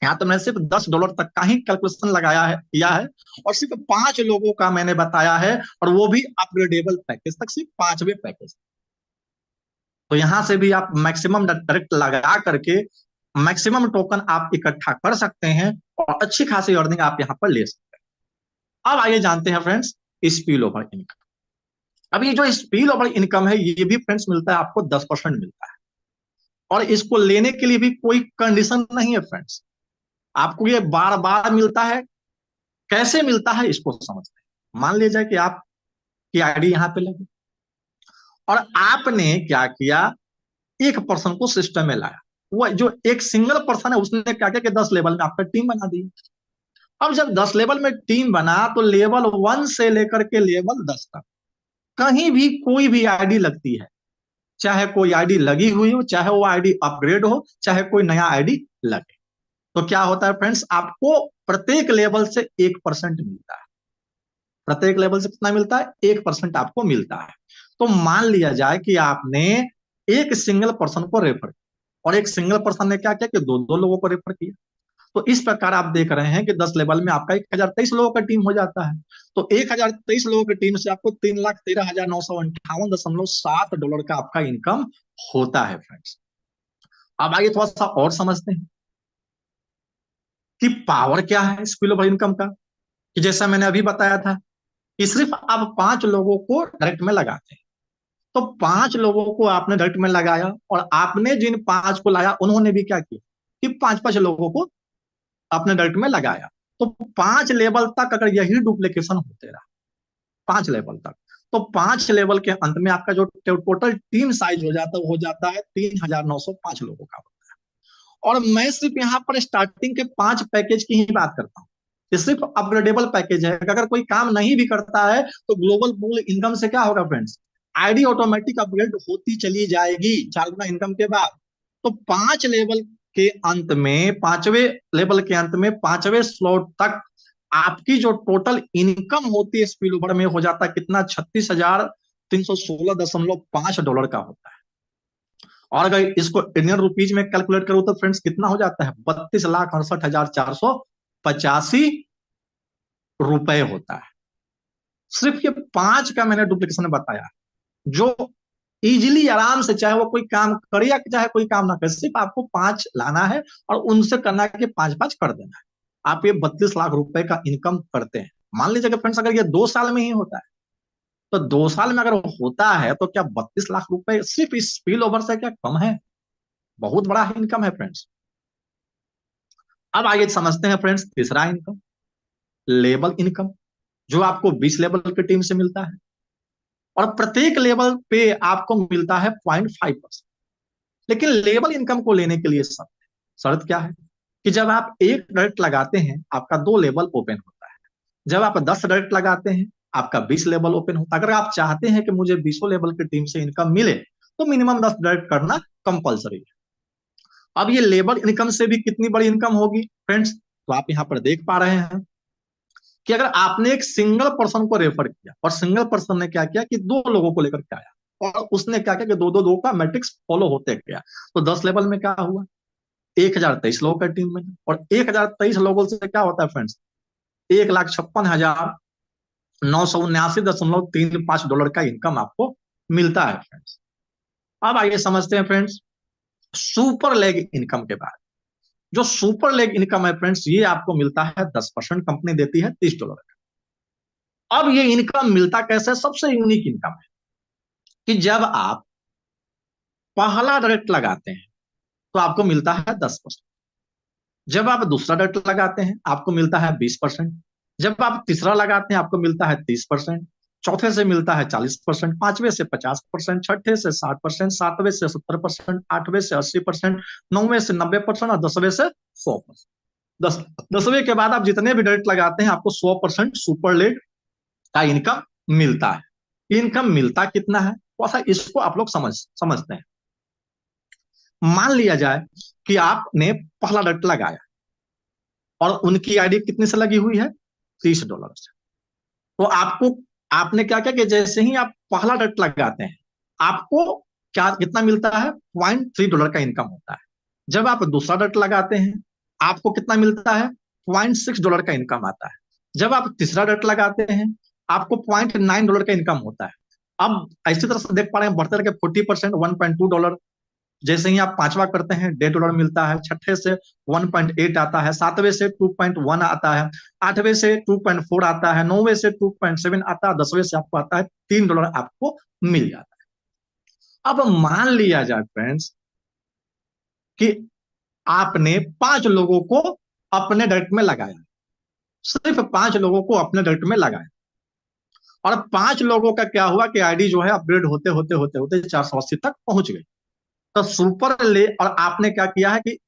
Speaker 1: यहाँ तो मैंने सिर्फ $10 तक का ही कैलकुलेशन लगाया है, किया है, और सिर्फ 5 लोगों का मैंने बताया है, और वो भी अपग्रेडेबल पैकेज तक, सिर्फ 5वें पैकेज। तो यहां से भी आप मैक्सिमम डायरेक्ट लगा करके मैक्सिमम टोकन आप इकट्ठा कर सकते हैं और अच्छी खासी अर्निंग आप यहाँ पर ले सकते हैं। अब आइए जानते हैं फ्रेंड्स स्पिल ओवर इनकम। अब ये जो स्पिल ओवर इनकम है, ये भी फ्रेंड्स मिलता है आपको 10% मिलता है, और इसको लेने के लिए भी कोई कंडीशन नहीं है फ्रेंड्स, आपको ये बार बार मिलता है। कैसे मिलता है इसको समझते हैं। मान लीजिए कि आपकी आईडी यहाँ पे लगी और आपने क्या किया, एक पर्सन को सिस्टम में लाया। वो जो एक सिंगल पर्सन है उसने क्या किया कि 10 लेवल में आपका टीम बना दी। अब जब 10 लेवल में टीम बना तो लेवल 1 से लेकर के लेवल 10 तक कहीं भी कोई भी आईडी लगती है, चाहे कोई आईडी लगी हुई हो, चाहे वो आईडी अपग्रेड हो, चाहे कोई नया आईडी लगे, तो क्या होता है फ्रेंड्स, आपको प्रत्येक लेवल से 1% मिलता है। प्रत्येक लेवल से कितना मिलता है, 1% आपको मिलता है। तो मान लिया जाए कि आपने एक सिंगल पर्सन को रेफर किया, और एक सिंगल पर्सन ने क्या किया कि दो दो लोगों को रेफर किया। तो इस प्रकार आप देख रहे हैं कि 10 लेवल में आपका 1023 लोगों का टीम हो जाता है। तो 1023 लोगों की टीम से आपको 3,13,958.7 का आपका इनकम होता है फ्रेंड्स। अब आइए थोड़ा सा और समझते हैं कि पावर क्या है स्पिल ओवर इनकम का। कि जैसा मैंने अभी बताया था कि सिर्फ आप 5 लोगों को डायरेक्ट में लगाते हैं, तो 5 लोगों को आपने डायरेक्ट में लगाया, और आपने जिन 5 को लाया उन्होंने भी क्या किया कि 5-5 लोगों को आपने डायरेक्ट में लगाया। तो 5 लेवल तक अगर यही डुप्लीकेशन होते रहा, 5 लेवल तक, तो 5 लेवल के अंत में आपका जो टोटल टीम साइज हो जाता है 3,905 लोगों का। और मैं सिर्फ यहाँ पर स्टार्टिंग के 5 पैकेज की ही बात करता हूँ। ये सिर्फ अपग्रेडेबल पैकेज है। अगर कोई काम नहीं भी करता है तो ग्लोबल पूल इनकम से क्या होगा फ्रेंड्स, आईडी ऑटोमेटिक अपग्रेड होती चली जाएगी 4 गुना इनकम के बाद। तो 5 लेवल के अंत में, 5वें लेवल के अंत में, 5वें स्लॉट तक आपकी जो टोटल इनकम होती है स्पिल ओवर में हो जाता है कितना, $36,316.5 का होता है। और अगर इसको इंडियन रुपीज में कैलकुलेट करो तो फ्रेंड्स कितना हो जाता है, 32,68,485 रुपए होता है। सिर्फ ये 5 का मैंने डुप्लीकेशन बताया, जो इजिली आराम से, चाहे वो कोई काम करे या चाहे कोई काम ना करे, सिर्फ आपको 5 लाना है और उनसे करना है कि 5-5 कर देना है। आप ये 32 लाख रुपए का इनकम करते हैं। मान लीजिए कि फ्रेंड्स अगर ये 2 साल में ही होता है, तो 2 साल में अगर होता है तो क्या 32 लाख रुपए सिर्फ इस स्पिल ओवर से क्या कम है? बहुत बड़ा इनकम है फ्रेंड्स। अब आगे समझते हैं फ्रेंड्स तीसरा इनकम, लेवल इनकम, जो आपको 20 लेवल की टीम से मिलता है, और प्रत्येक लेवल पे आपको मिलता है 0.5%। लेकिन लेवल इनकम को लेने के लिए शर्त क्या है कि जब आप एक डायरेक्ट लगाते हैं आपका 2 लेवल ओपन होता है, जब आप 10 डायरेक्ट लगाते हैं आपका 20 लेवल ओपन होता है। अगर आप चाहते हैं कि मुझे 20 लेवल की टीम से इनकम मिले तो मिनिमम 10 डायरेक्ट करना कंपलसरी है। अब ये लेवल इनकम से भी कितनी बड़ी इनकम होगी फ्रेंड्स, तो आप यहाँ पर देख पा रहे हैं कि अगर आपने एक सिंगल पर्सन को रेफर किया और सिंगल पर्सन ने क्या किया कि 2 लोगों को लेकर के आया, और उसने क्या किया कि 2-2-2 का मैट्रिक्स फॉलो होते गया, तो 10 लेवल में क्या हुआ, 1,023 लोगों का टीम में, और 1,023 लोगों से क्या होता है फ्रेंड्स, $1,56,979.35 का इनकम आपको मिलता है फ्रेंड्स। अब आइए समझते हैं फ्रेंड्स सुपर लेग इनकम के बाद। जो सुपर लेग इनकम है फ्रेंड्स, ये आपको मिलता है 10%, कंपनी देती है $30 का। अब ये इनकम मिलता कैसे, सबसे यूनिक इनकम है कि जब आप पहला डायरेक्ट लगाते हैं तो आपको मिलता है 10%, जब आप दूसरा डायरेक्ट लगाते हैं आपको मिलता है 20%, जब आप तीसरा लगाते हैं आपको मिलता है 30%, चौथे से मिलता है 40%, 5वें से 50%, छठे से 60%, 7वें से 70%, 8वें से 80%, 9वें से 90% और 10वें से 100%। 10वें के बाद आप जितने भी डायरेक्ट लगाते हैं आपको 100% सुपर लेग का इनकम मिलता है। इनकम मिलता कितना है, तो इसको आप लोग समझते हैं। मान लिया जाए कि आपने पहला डायरेक्ट लगाया और उनकी आईडी कितने से लगी हुई है, $30 से। तो आपने क्या किया कि जैसे ही आप पहला डायरेक्ट लगाते हैं आपको क्या कितना मिलता है, $0.3 का इनकम होता है। जब आप दूसरा डायरेक्ट लगाते हैं आपको कितना मिलता है, $0.6 का इनकम आता है। जब आप तीसरा डायरेक्ट लगाते हैं आपको $0.9 का इनकम होता है। अब इसी तरह से देख पा रहे हैं बढ़ते रहे 40%, $1.2, जैसे ही आप पांचवा करते हैं $1.5 मिलता है, छठे से 1.8 आता है, सातवें से 2.1 आता है, आठवें से 2.4 आता है, नौवें से 2.7 आता है, 10वें से आपको आता है $3 आपको मिल जाता है। अब मान लिया जाए फ्रेंड्स कि आपने 5 लोगों को अपने डायरेक्ट में लगाया, सिर्फ 5 लोगों को अपने डायरेक्ट में लगाया, और 5 लोगों का क्या हुआ कि आईडी जो है अपग्रेड होते होते होते होते 480 तक पहुंच गई। तो सुपर ले, और आपने क्या किया है कि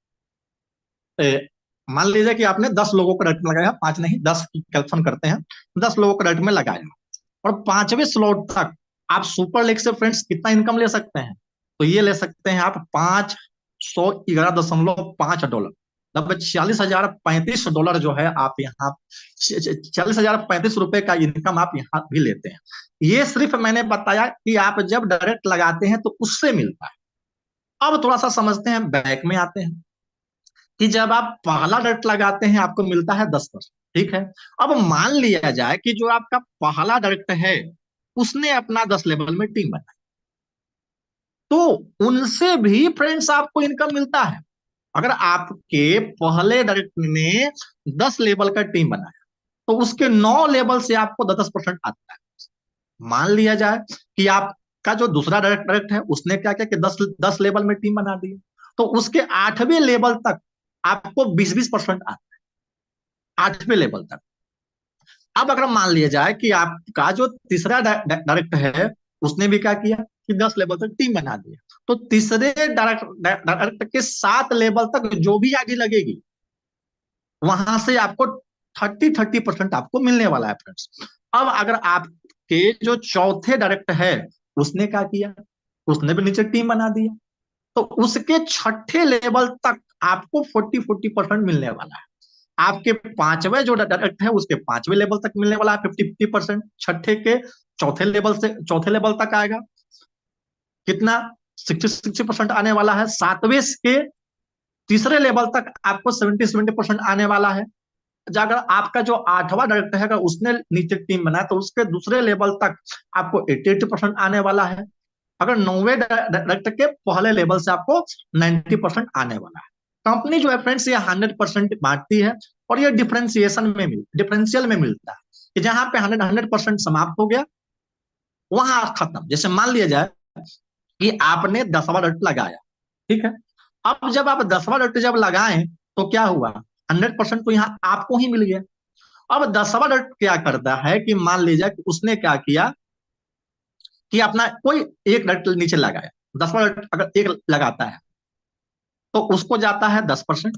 Speaker 1: मान लीजिए कि आपने 10 लोगों को डायरेक्ट में लगाया, 5 नहीं 10 की कैलकुलेशन करते हैं, 10 लोगों को डायरेक्ट में लगाया, और 5वें स्लॉट तक आप सुपर लीग से फ्रेंड्स कितना इनकम ले सकते हैं? तो ये ले सकते हैं आप $511.5, लगभग $40,035 जो है आप यहाँ, $40,035 का इनकम आप यहाँ भी लेते हैं। ये सिर्फ मैंने बताया कि आप जब डायरेक्ट लगाते हैं तो उससे मिलता है। अब थोड़ा सा समझते हैं, बैक में आते हैं कि जब आप पहला डायरेक्ट लगाते हैं आपको मिलता है 10%, ठीक है। अब मान लिया जाए कि जो आपका पहला डायरेक्ट है उसने अपना 10 लेवल में टीम बनाई, तो उनसे भी फ्रेंड्स आपको इनकम मिलता है। अगर आपके पहले डायरेक्ट ने 10 लेवल का टीम बनाया तो उसके 9 लेवल से आपको 10% आता है। मान लिया जाए कि आपका जो दूसरा डायरेक्ट है उसने क्या किया कि 10 लेवल में टीम बना दी, तो उसके 8वें लेवल तक आपको 20-20% आता है, 8वें लेवल तक। अब अगर मान लिया जाए कि आपका जो तीसरा डायरेक्ट है उसने भी क्या किया कि 10 लेवल तक टीम बना दिया, तो तीसरे डायरेक्ट के 7 लेवल तक जो भी आगे लगेगी वहां से आपको 30-30% आपको मिलने वाला है फ्रेंड्स। अब अगर आपके जो चौथे डायरेक्ट है उसने क्या किया, उसने भी नीचे टीम बना दिया, तो उसके छठे लेवल तक आपको 40-40% मिलने वाला है। आपके 5वें जो डायरेक्ट है उसके 5वें लेवल तक मिलने वाला है 50-50%, छठे के चौथे लेवल तक आएगा कितना, 60-60% आने वाला है, सातवें के तीसरे लेवल तक आपको 70-70% आने वाला है। अगर आपका जो 8वां डायरेक्ट है अगर उसने नीचे टीम बनाया तो उसके दूसरे लेवल तक आपको 80-80% आने वाला है। अगर 9वें डायरेक्ट के पहले लेवल से आपको 90% आने वाला है। कंपनी जो है फ्रेंड्स ये 100% बांटती है, और ये डिफरेंशियल में मिलता है कि जहां पे 100% समाप्त हो गया वहां खत्म। जैसे मान लिया जाए कि आपने 10वां डायरेक्ट लगाया, ठीक है। अब जब आप 10वां डायरेक्ट जब लगाएं तो क्या हुआ, 100% तो यहाँ आपको ही मिल गया। अब 10वां डायरेक्ट क्या करता है कि मान लीजिए कि उसने क्या किया कि अपना कोई एक डायरेक्ट नीचे लगाया, 10वां डायरेक्ट अगर एक लगाता है तो उसको जाता है 10%,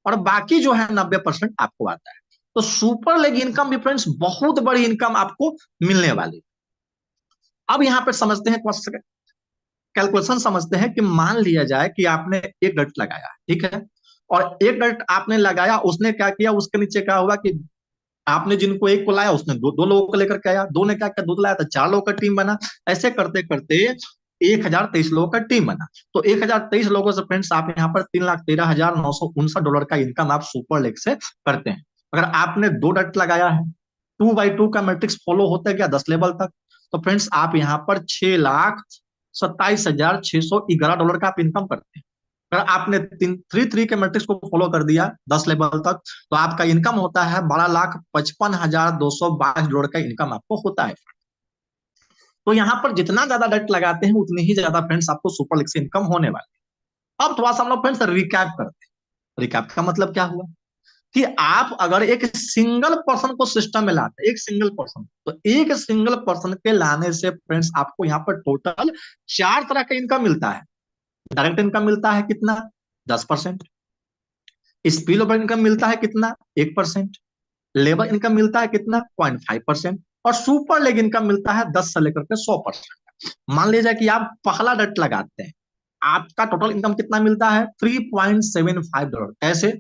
Speaker 1: और बाकी जो है 90% आपको आता है। तो सुपर लेग इनकम भी फ्रेंड्स बहुत बड़ी इनकम आपको मिलने वाली। अब यहाँ पे समझते हैं, कैलकुलेशन समझते हैं कि मान लिया जाए कि आपने एक डायरेक्ट लगाया, ठीक है, और एक डायरेक्ट आपने लगाया, उसने क्या किया, उसके नीचे क्या हुआ कि आपने जिनको एक को लाया उसने दो लोगों को लेकर के आया, दो ने क्या किया, दो लाया तो 4 लोगों का टीम बना। ऐसे करते करते 1023 लोगों का टीम बना। तो 1023 लोगों से फ्रेंड्स आप यहाँ पर $3,13,959 का इनकम आप सुपर लेग से करते हैं। अगर आपने 2 डायरेक्ट लगाया है, 2x2 का मैट्रिक्स फॉलो होता गया 10 लेवल तक, तो फ्रेंड्स आप यहाँ पर $6,27,611 का आप इनकम करते हैं। अगर आपने 3-3 के मैट्रिक्स को फॉलो कर दिया 10 लेवल तक, तो आपका इनकम होता है $12,55,222 का इनकम आपको होता है। तो यहाँ पर जितना ज्यादा डायरेक्ट लगाते हैं उतनी ही ज्यादा फ्रेंड्स आपको सुपर लीग से इनकम होने वाली है। अब थोड़ा सा हम लोग फ्रेंड्स रिकैप करते हैं। रिकैप का मतलब क्या हुआ कि आप अगर एक सिंगल पर्सन को सिस्टम में लाते हैं, एक सिंगल पर्सन, तो एक सिंगल पर्सन के लाने से फ्रेंड्स आपको यहाँ पर टोटल 4 तरह का इनकम मिलता है। डायरेक्ट इनकम मिलता है कितना, 10%। स्पिल ओवर इनकम मिलता है कितना, 1%। लेबर इनकम मिलता है कितना, 0.5%। और सुपर लेग इनकम मिलता है 10 से लेकर के 100%। मान लीजिए कि आप पहला डायरेक्ट लगाते हैं, आपका टोटल इनकम कितना मिलता है, $3.75। कैसे,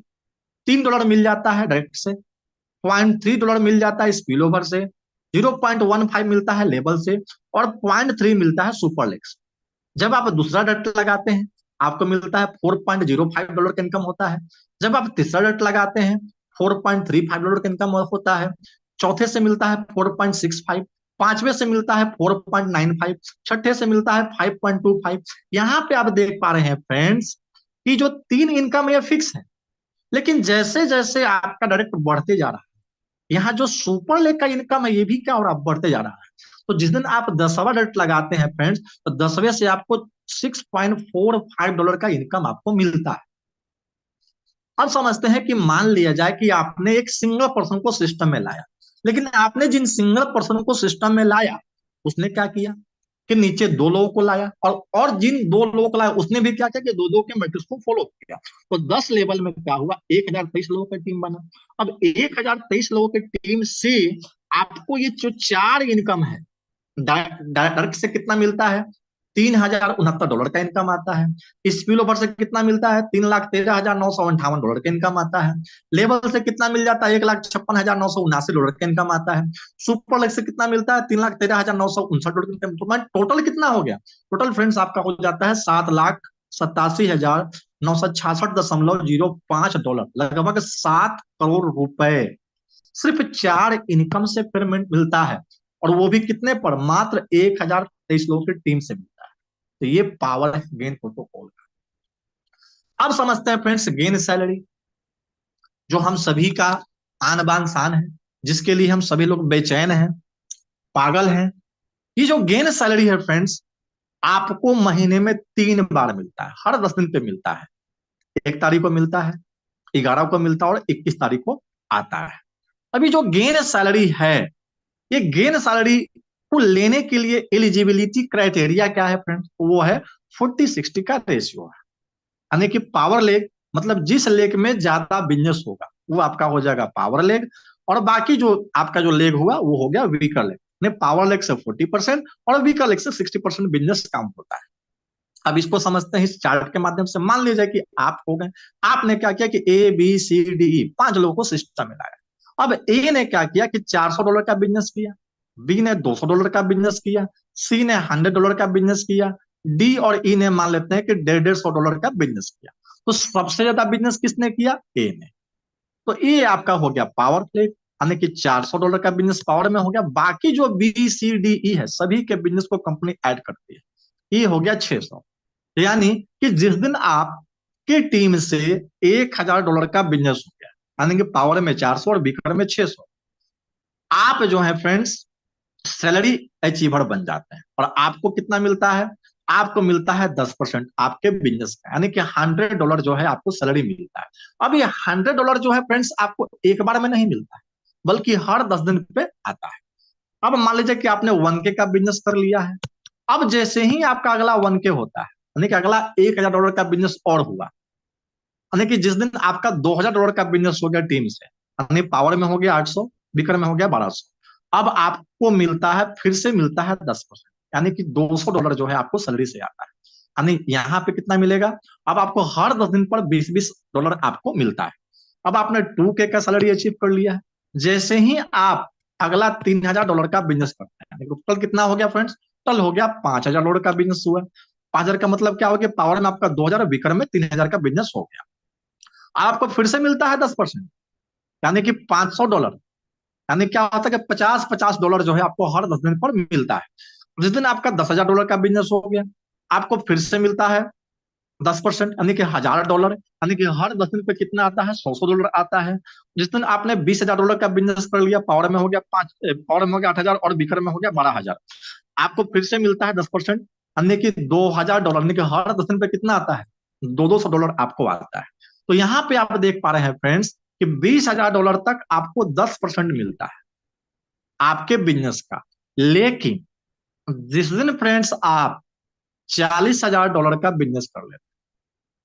Speaker 1: $3 मिल जाता है डायरेक्ट से, $0.3 मिल जाता है स्पिल ओवर से, 0.15 मिलता है लेबल से, और 0.3 मिलता है सुपर लेग से। जब आप दूसरा डायरेक्ट लगाते हैं आपको मिलता है $4.05 का इनकम होता है। जब आप तीसरा डायरेक्ट लगाते हैं $4.35 का इनकम होता है। चौथे से मिलता है 4.65, पांचवे से मिलता है 4.95, छठे से मिलता है 5.25। यहाँ पे आप देख पा रहे हैं फ्रेंड्स कि जो तीन इनकम ये फिक्स है, लेकिन जैसे जैसे आपका डायरेक्ट बढ़ते जा रहा है, यहाँ जो सुपर लेग का इनकम है ये भी क्या हो रहा है, बढ़ते जा रहा है। तो जिस दिन आप 10वां डायरेक्ट लगाते हैं फ्रेंड्स, तो 10वें से आपको $6.45 का इनकम आपको मिलता है। अब समझते हैं कि मान लिया जाए कि आपने एक सिंगल पर्सन को सिस्टम में लाया, लेकिन आपने जिन सिंगल पर्सन को सिस्टम में लाया उसने क्या किया कि नीचे दो लोगों को लाया, और जिन दो लोगों को लाया उसने भी क्या किया कि दो दो के मैट्रिक्स को फॉलो किया। तो 10 लेवल में क्या हुआ, 1023 लोगों की टीम बना। अब 1023 लोगों की टीम से आपको ये जो चार इनकम है, डायरेक्ट से कितना मिलता है, $3069 का इनकम आता है। स्पिल ओवर से कितना मिलता है, $3,13,958 का इनकम आता है। लेवल से कितना मिल जाता है, $1,56,979 का इनकम आता है। सुपर लेग से कितना मिलता है, $3,13,959 का इनकम। टोटल कितना हो गया, टोटल फ्रेंड्स आपका हो जाता है $7,87,966.05, लगभग $7 करोड़। सिर्फ चार इनकम से पेमेंट मिलता है, और वो भी कितने पर, मात्र 1023 लोगों की टीम से मिलता है। तो ये पावर है गेन प्रोटोकॉल का। अब समझते हैं फ्रेंड्स गेन सैलरी, जो हम सभी का आन बान शान है, जिसके लिए हम सभी लोग बेचैन हैं, पागल हैं। ये जो गेन सैलरी है फ्रेंड्स, आपको महीने में 3 बार मिलता है, हर 10 दिन पे मिलता है। 1 तारीख को मिलता है, 11 को मिलता है, और 21 तारीख को आता है। अभी जो गेन सैलरी है, ये गेन सैलरी को लेने के लिए एलिजिबिलिटी क्राइटेरिया क्या है फ्रेंड्स, वो है 40-60 का रेशियो है। यानी कि पावर लेग, मतलब जिस लेग में ज्यादा बिजनेस होगा वो आपका हो जाएगा पावर लेग, और बाकी जो आपका जो लेग हुआ वो हो गया वीकर लेग। पावर लेग से 40% और वीकर लेग से 60% बिजनेस काम होता है। अब इसको समझते हैं इस चार्ट के माध्यम से। मान लीजिए कि आप हो गए, आपने क्या किया कि ABCDE 5 लोगों को सिस्टम में लाया। अब ए ने क्या किया कि $400 का बिजनेस किया, बी ने $200 का बिजनेस किया, सी ने $100 का बिजनेस किया, डी और ई ने मान लेते हैं कि $150 का बिजनेस किया। तो सबसे ज्यादा बिजनेस किसने किया, ए ने। तो ये आपका हो गया पावर प्ले, यानी कि $400 का बिजनेस पावर में हो गया। बाकी जो BCDE है सभी के बिजनेस को कंपनी ऐड करती है, ये हो गया 600। यानी कि जिस दिन आप की टीम से $1,000 का बिजनेस हो गया, यानी कि पावर में 400 और बीकर में 600, आप जो है फ्रेंड्स सैलरी अचीवर बन जाते हैं। और आपको कितना मिलता है, आपको मिलता है 10% आपके बिजनेस का, यानी कि $100 जो है आपको सैलरी मिलता है। अब ये $100 जो है फ्रेंड्स आपको एक बार में नहीं मिलता है, बल्कि हर 10 दिन पे आता है। अब मान लीजिए कि आपने 1K का बिजनेस कर लिया है। अब जैसे ही आपका अगला 1K होता है, यानी कि अगला $1,000 का बिजनेस और हुआ, यानी कि जिस दिन आपका $2,000 का बिजनेस हो गया टीम से, यानी पावर में हो गया 800, बिकर में हो गया 1200, अब आपको मिलता है, फिर से मिलता है 10%, यानी कि $200 जो है आपको सैलरी से आता है। यानी यहाँ पे कितना मिलेगा, अब आपको हर 10 दिन पर $20-20 आपको मिलता है। अब आपने 2K का सैलरी अचीव कर लिया है। जैसे ही आप अगला $3,000 का बिजनेस करते हैं, टोटल कितना हो गया फ्रेंड्स, टोटल हो गया $5,000 का बिजनेस हुआ। 5,000 का मतलब क्या हो गया, पावर में आपका 2,000 और बिकर में 3,000 का बिजनेस हो गया। आपको फिर से मिलता है 10%, यानी कि $500। यानी क्या होता है कि 50-50 जो है आपको हर 10 दिन पर मिलता है। जिस दिन आपका $10,000 का बिजनेस हो गया, आपको फिर से मिलता है 10%, यानी कि $1,000, यानी कि हर 10 दिन पे कितना आता है, $100 आता है। जिस दिन आपने $20,000 का बिजनेस कर लिया, पावर में हो गया 8,000 और बिकर में हो गया 12,000, आपको फिर से मिलता है 10%, यानी कि $2,000, यानी कि हर 10 दिन पे कितना आता है, $200 आपको आता है। तो यहाँ पे आप देख पा रहे हैं फ्रेंड्स कि $20,000 तक आपको 10% मिलता है आपके बिजनेस का। लेकिन जिस दिन फ्रेंड्स आप $40,000 का बिजनेस कर लेते हैं,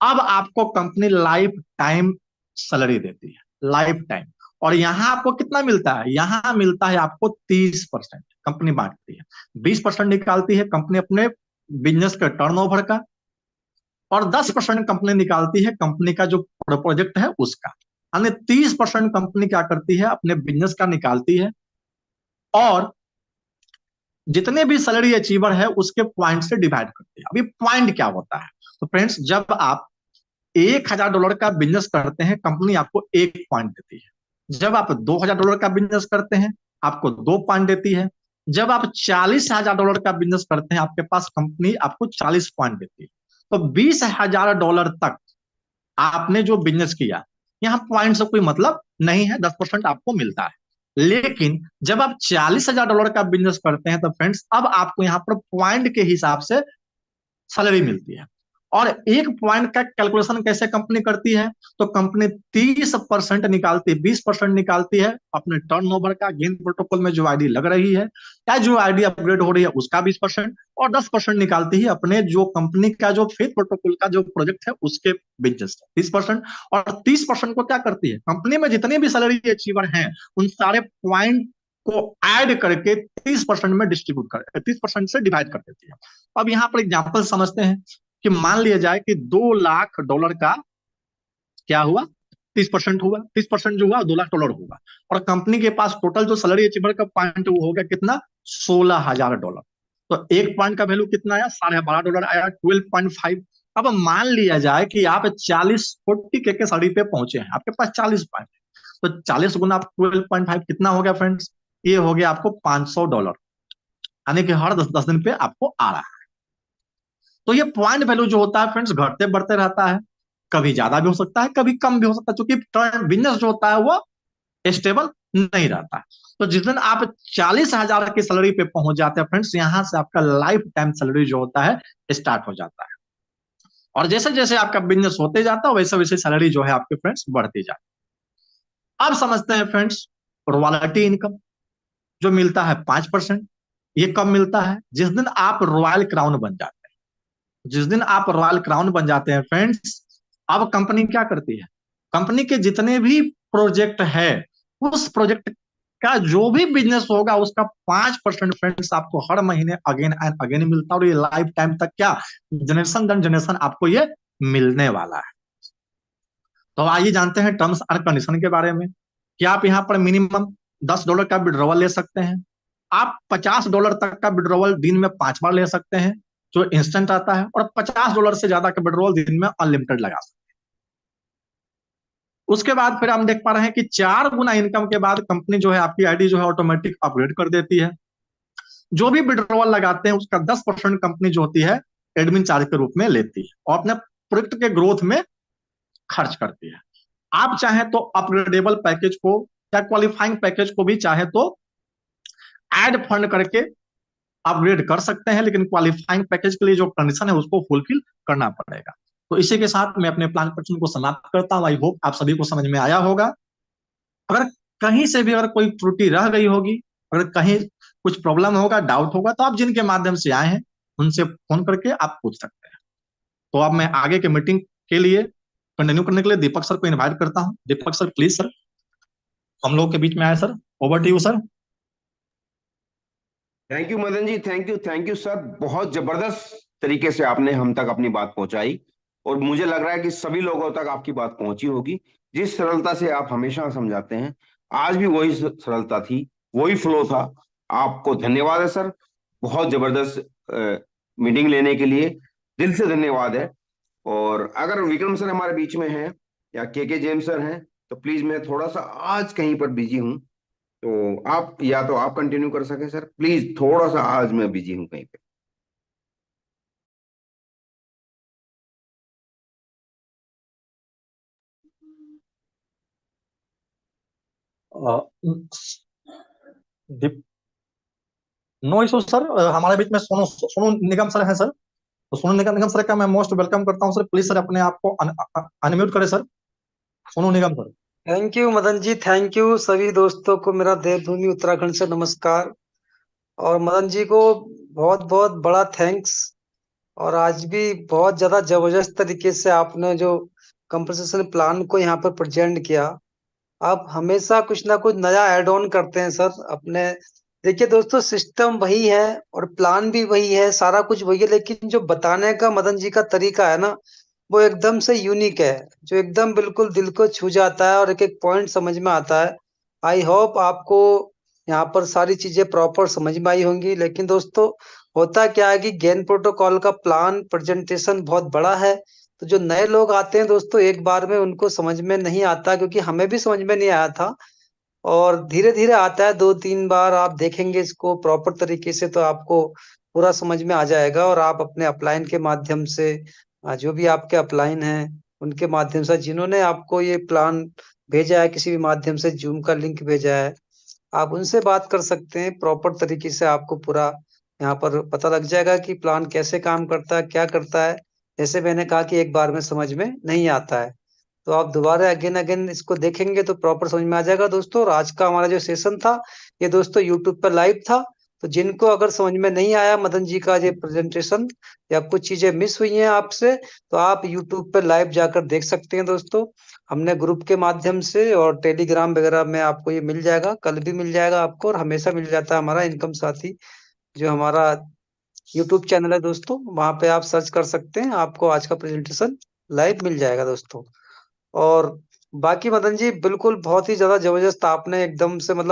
Speaker 1: अब आपको कंपनी लाइफ टाइम सैलरी देती है, लाइफ टाइम। और यहां आपको कितना मिलता है, यहां मिलता है आपको 30%, कंपनी बांटती है। 20% निकालती है कंपनी अपने बिजनेस के टर्नओवर का, और 10% कंपनी निकालती है कंपनी का जो प्रोजेक्ट है उसका। यानी 30% कंपनी क्या करती है, अपने बिजनेस का निकालती है, और जितने भी सैलरी अचीवर है उसके पॉइंट से डिवाइड करती है। अभी पॉइंट क्या होता है, तो फ्रेंड्स जब आप $1,000 का बिजनेस करते हैं, कंपनी आपको 1 पॉइंट देती है। जब आप $2,000 का बिजनेस करते हैं, आपको 2 पॉइंट देती है। जब आप $40,000 का बिजनेस करते हैं, आपके पास कंपनी आपको 40 पॉइंट देती है, तो $20,000 तक आपने जो बिजनेस किया, यहाँ पॉइंट से कोई मतलब नहीं है, 10% आपको मिलता है। लेकिन जब आप $40,000 का बिजनेस करते हैं, तो फ्रेंड्स अब आपको यहाँ पर पॉइंट के हिसाब से सैलरी मिलती है। और एक पॉइंट का कैलकुलेशन कैसे कंपनी करती है, तो कंपनी 30% निकालती है, 20% निकालती है अपने टर्नओवर का, गेन प्रोटोकॉल में जो आईडी लग रही है या जो आईडी अपग्रेड हो रही है उसका 20%, और 10% निकालती है अपने जो कंपनी का जो फेथ प्रोटोकॉल का जो प्रोजेक्ट है उसके बिजनेस 30%। और 30% को क्या करती है, कंपनी में जितने भी सैलरी अचीवर हैं उन सारे पॉइंट को ऐड करके 30% में डिस्ट्रीब्यूट कर, 30% से डिवाइड कर देती है। अब यहाँ पर एग्जाम्पल समझते हैं कि मान लिया जाए कि $2 लाख का क्या हुआ, 30% हुआ, 30% जो हुआ $2 लाख हुआ, और कंपनी के पास टोटल जो सैलरी अचीवर का पॉइंट वो हो गया कितना, $16,000। तो एक पॉइंट का वैल्यू कितना आया, $12.5 आया, 12.5। अब मान लिया जाए कि आप 40 के सैलरी पे पहुंचे हैं, आपके पास 40 पॉइंट, तो 40 गुना 12.5 कितना हो गया फ्रेंड्स, ये हो गया आपको $500, यानी कि हर 10 दिन पे आपको आ रहा है। तो ये पॉइंट वैल्यू जो होता है फ्रेंड्स घटते बढ़ते रहता है, कभी ज्यादा भी हो सकता है, कभी कम भी हो सकता है, क्योंकि बिजनेस जो होता है वो स्टेबल नहीं रहता है। तो जिस दिन आप 40,000 की सैलरी पे पहुंच जाते हैं फ्रेंड्स, यहां से आपका लाइफ टाइम सैलरी जो होता है स्टार्ट हो जाता है। और जैसे जैसे आपका बिजनेस होते जाता है वैसे वैसे सैलरी जो है आपके फ्रेंड्स बढ़ती जाती है। अब समझते हैं फ्रेंड्स रॉयल्टी इनकम जो मिलता है 5%, ये कब मिलता है, जिस दिन आप रॉयल क्राउन बन जाते हैं। जिस दिन आप रॉयल क्राउन बन जाते हैं फ्रेंड्स, अब कंपनी क्या करती है, कंपनी के जितने भी प्रोजेक्ट है उस प्रोजेक्ट का जो भी बिजनेस होगा उसका 5% फ्रेंड्स आपको हर महीने अगेन एंड अगेन मिलता है, और ये लाइफ टाइम तक क्या, जनरेशन दर जनरेशन आपको ये मिलने वाला है। तो आइए जानते हैं टर्म्स एंड कंडीशन के बारे में कि आप यहाँ पर मिनिमम $10 का विड्रॉवल ले सकते हैं, आप $50 तक का विड्रॉवल दिन में 5 बार ले सकते हैं जो इंस्टेंट आता है, और $50 से ज्यादा का विड्रॉवल दिन में अनलिमिटेड लगा सकते हैं। उसके बाद फिर हम देख पा रहे हैं कि 4 गुना इनकम के बाद कंपनी जो है आपकी आईडी जो है ऑटोमेटिक अपग्रेड कर देती है। जो भी विड्रॉवल लगाते हैं उसका 10% कंपनी जो होती है एडमिन चार्ज के रूप में लेती है और अपने प्रोडक्ट के ग्रोथ में खर्च करती है। आप चाहें तो अपग्रेडेबल पैकेज को या क्वालिफाइंग पैकेज को भी चाहे तो ऐड फंड करके अपग्रेड कर सकते हैं, लेकिन क्वालिफाइंग पैकेज के लिए जो कंडीशन है उसको फुलफिल करना पड़ेगा। तो इसी के साथ मैं अपने प्लान प्रश्न को समाप्त करता हूं। आई होप आप सभी को समझ में आया होगा। अगर कहीं से भी अगर कोई त्रुटि रह गई होगी, अगर कहीं कुछ प्रॉब्लम होगा, डाउट होगा, तो आप जिनके माध्यम से आए हैं उनसे फोन करके आप पूछ सकते हैं। तो अब मैं आगे के मीटिंग के लिए कंटिन्यू करने के लिए दीपक सर को इनवाइट करता हूँ। दीपक सर प्लीज सर हम लोग के बीच में आए sir, over to you sir.
Speaker 2: Thank you Madan ji, thank you sir. बहुत जबरदस्त तरीके से आपने हम तक अपनी बात पहुंचाई, और मुझे लग रहा है कि सभी लोगों तक आपकी बात पहुंची होगी। जिस सरलता से आप हमेशा समझाते हैं, आज भी वही सरलता थी, वही फ्लो था। आपको धन्यवाद है सर, बहुत जबरदस्त मीटिंग लेने के लिए दिल से धन्यवाद है। और अगर विक्रम सर हमारे बीच में हैं या के जेम्स सर हैं, तो प्लीज, मैं थोड़ा सा आज कहीं पर बिजी हूँ, तो आप या तो आप कंटिन्यू कर सके सर प्लीज, थोड़ा सा आज मैं बिजी हूँ कहीं पे।
Speaker 1: नो इशू सर, हमारे बीच में सोनू सोनू निगम सर हैं सर। तो सोनू निगम निगम सर का मैं मोस्ट वेलकम करता हूँ सर। प्लीज सर अपने आप को अनम्यूट करें sir, Sonu Nigam sir.
Speaker 3: Thank you Madan ji, thank you सभी दोस्तों को मेरा देवभूमि उत्तराखंड से नमस्कार। और मदन जी को बहुत बहुत बड़ा थैंक्स। और आज भी बहुत ज्यादा जबरदस्त तरीके से आपने जो कंपनसेशन प्लान को यहाँ पर प्रेजेंट किया। आप हमेशा कुछ ना कुछ नया ऐड ऑन करते हैं सर अपने। देखिए दोस्तों, सिस्टम वही है और प्लान भी वही है, सारा कुछ वही है, लेकिन जो बताने का मदन जी का तरीका है ना, वो एकदम से यूनिक है, जो एकदम बिल्कुल दिल को छू जाता है और एक एक पॉइंट समझ में आता है। आई होप आपको यहाँ पर सारी चीजें प्रॉपर समझ में आई होंगी। लेकिन दोस्तों, होता क्या है कि गेन प्रोटोकॉल का प्लान प्रेजेंटेशन बहुत बड़ा है, तो जो नए लोग आते हैं दोस्तों, एक बार में उनको समझ में नहीं आता, क्योंकि हमें भी समझ में नहीं आया था। और धीरे धीरे आता है, 2-3 बार आप देखेंगे इसको प्रॉपर तरीके से तो आपको पूरा समझ में आ जाएगा और आप अपने अपलाइन के माध्यम से जो भी आपके अपलाइन हैं उनके माध्यम से, जिन्होंने आपको ये प्लान भेजा है, किसी भी माध्यम से जूम का लिंक भेजा है, आप उनसे बात कर सकते हैं। प्रॉपर तरीके से आपको पूरा यहाँ पर पता लग जाएगा कि प्लान कैसे काम करता है, क्या करता है। जैसे मैंने कहा कि एक बार में समझ में नहीं आता है, तो आप दोबारा अगेन अगेन इसको देखेंगे तो प्रॉपर समझ में आ जाएगा दोस्तों। और आज का हमारा जो सेशन था ये दोस्तों यूट्यूब पर लाइव था, तो जिनको अगर समझ में नहीं आया मदन जी का ये प्रेजेंटेशन या कुछ चीजें मिस हुई हैं आपसे, तो आप यूट्यूब पर लाइव जाकर देख सकते हैं दोस्तों। हमने ग्रुप के माध्यम से और टेलीग्राम वगैरह में आपको ये मिल जाएगा, कल भी मिल जाएगा आपको, और हमेशा मिल जाता है हमारा इनकम साथी जो हमारा यूट्यूब चैनल है दोस्तों, वहां पे आप सर्च कर सकते हैं, आपको आज का प्रेजेंटेशन लाइव मिल जाएगा दोस्तों। और बाकी मदन जी बिल्कुल बहुत ही ज्यादा जबरदस्त आपने एकदम से मतलब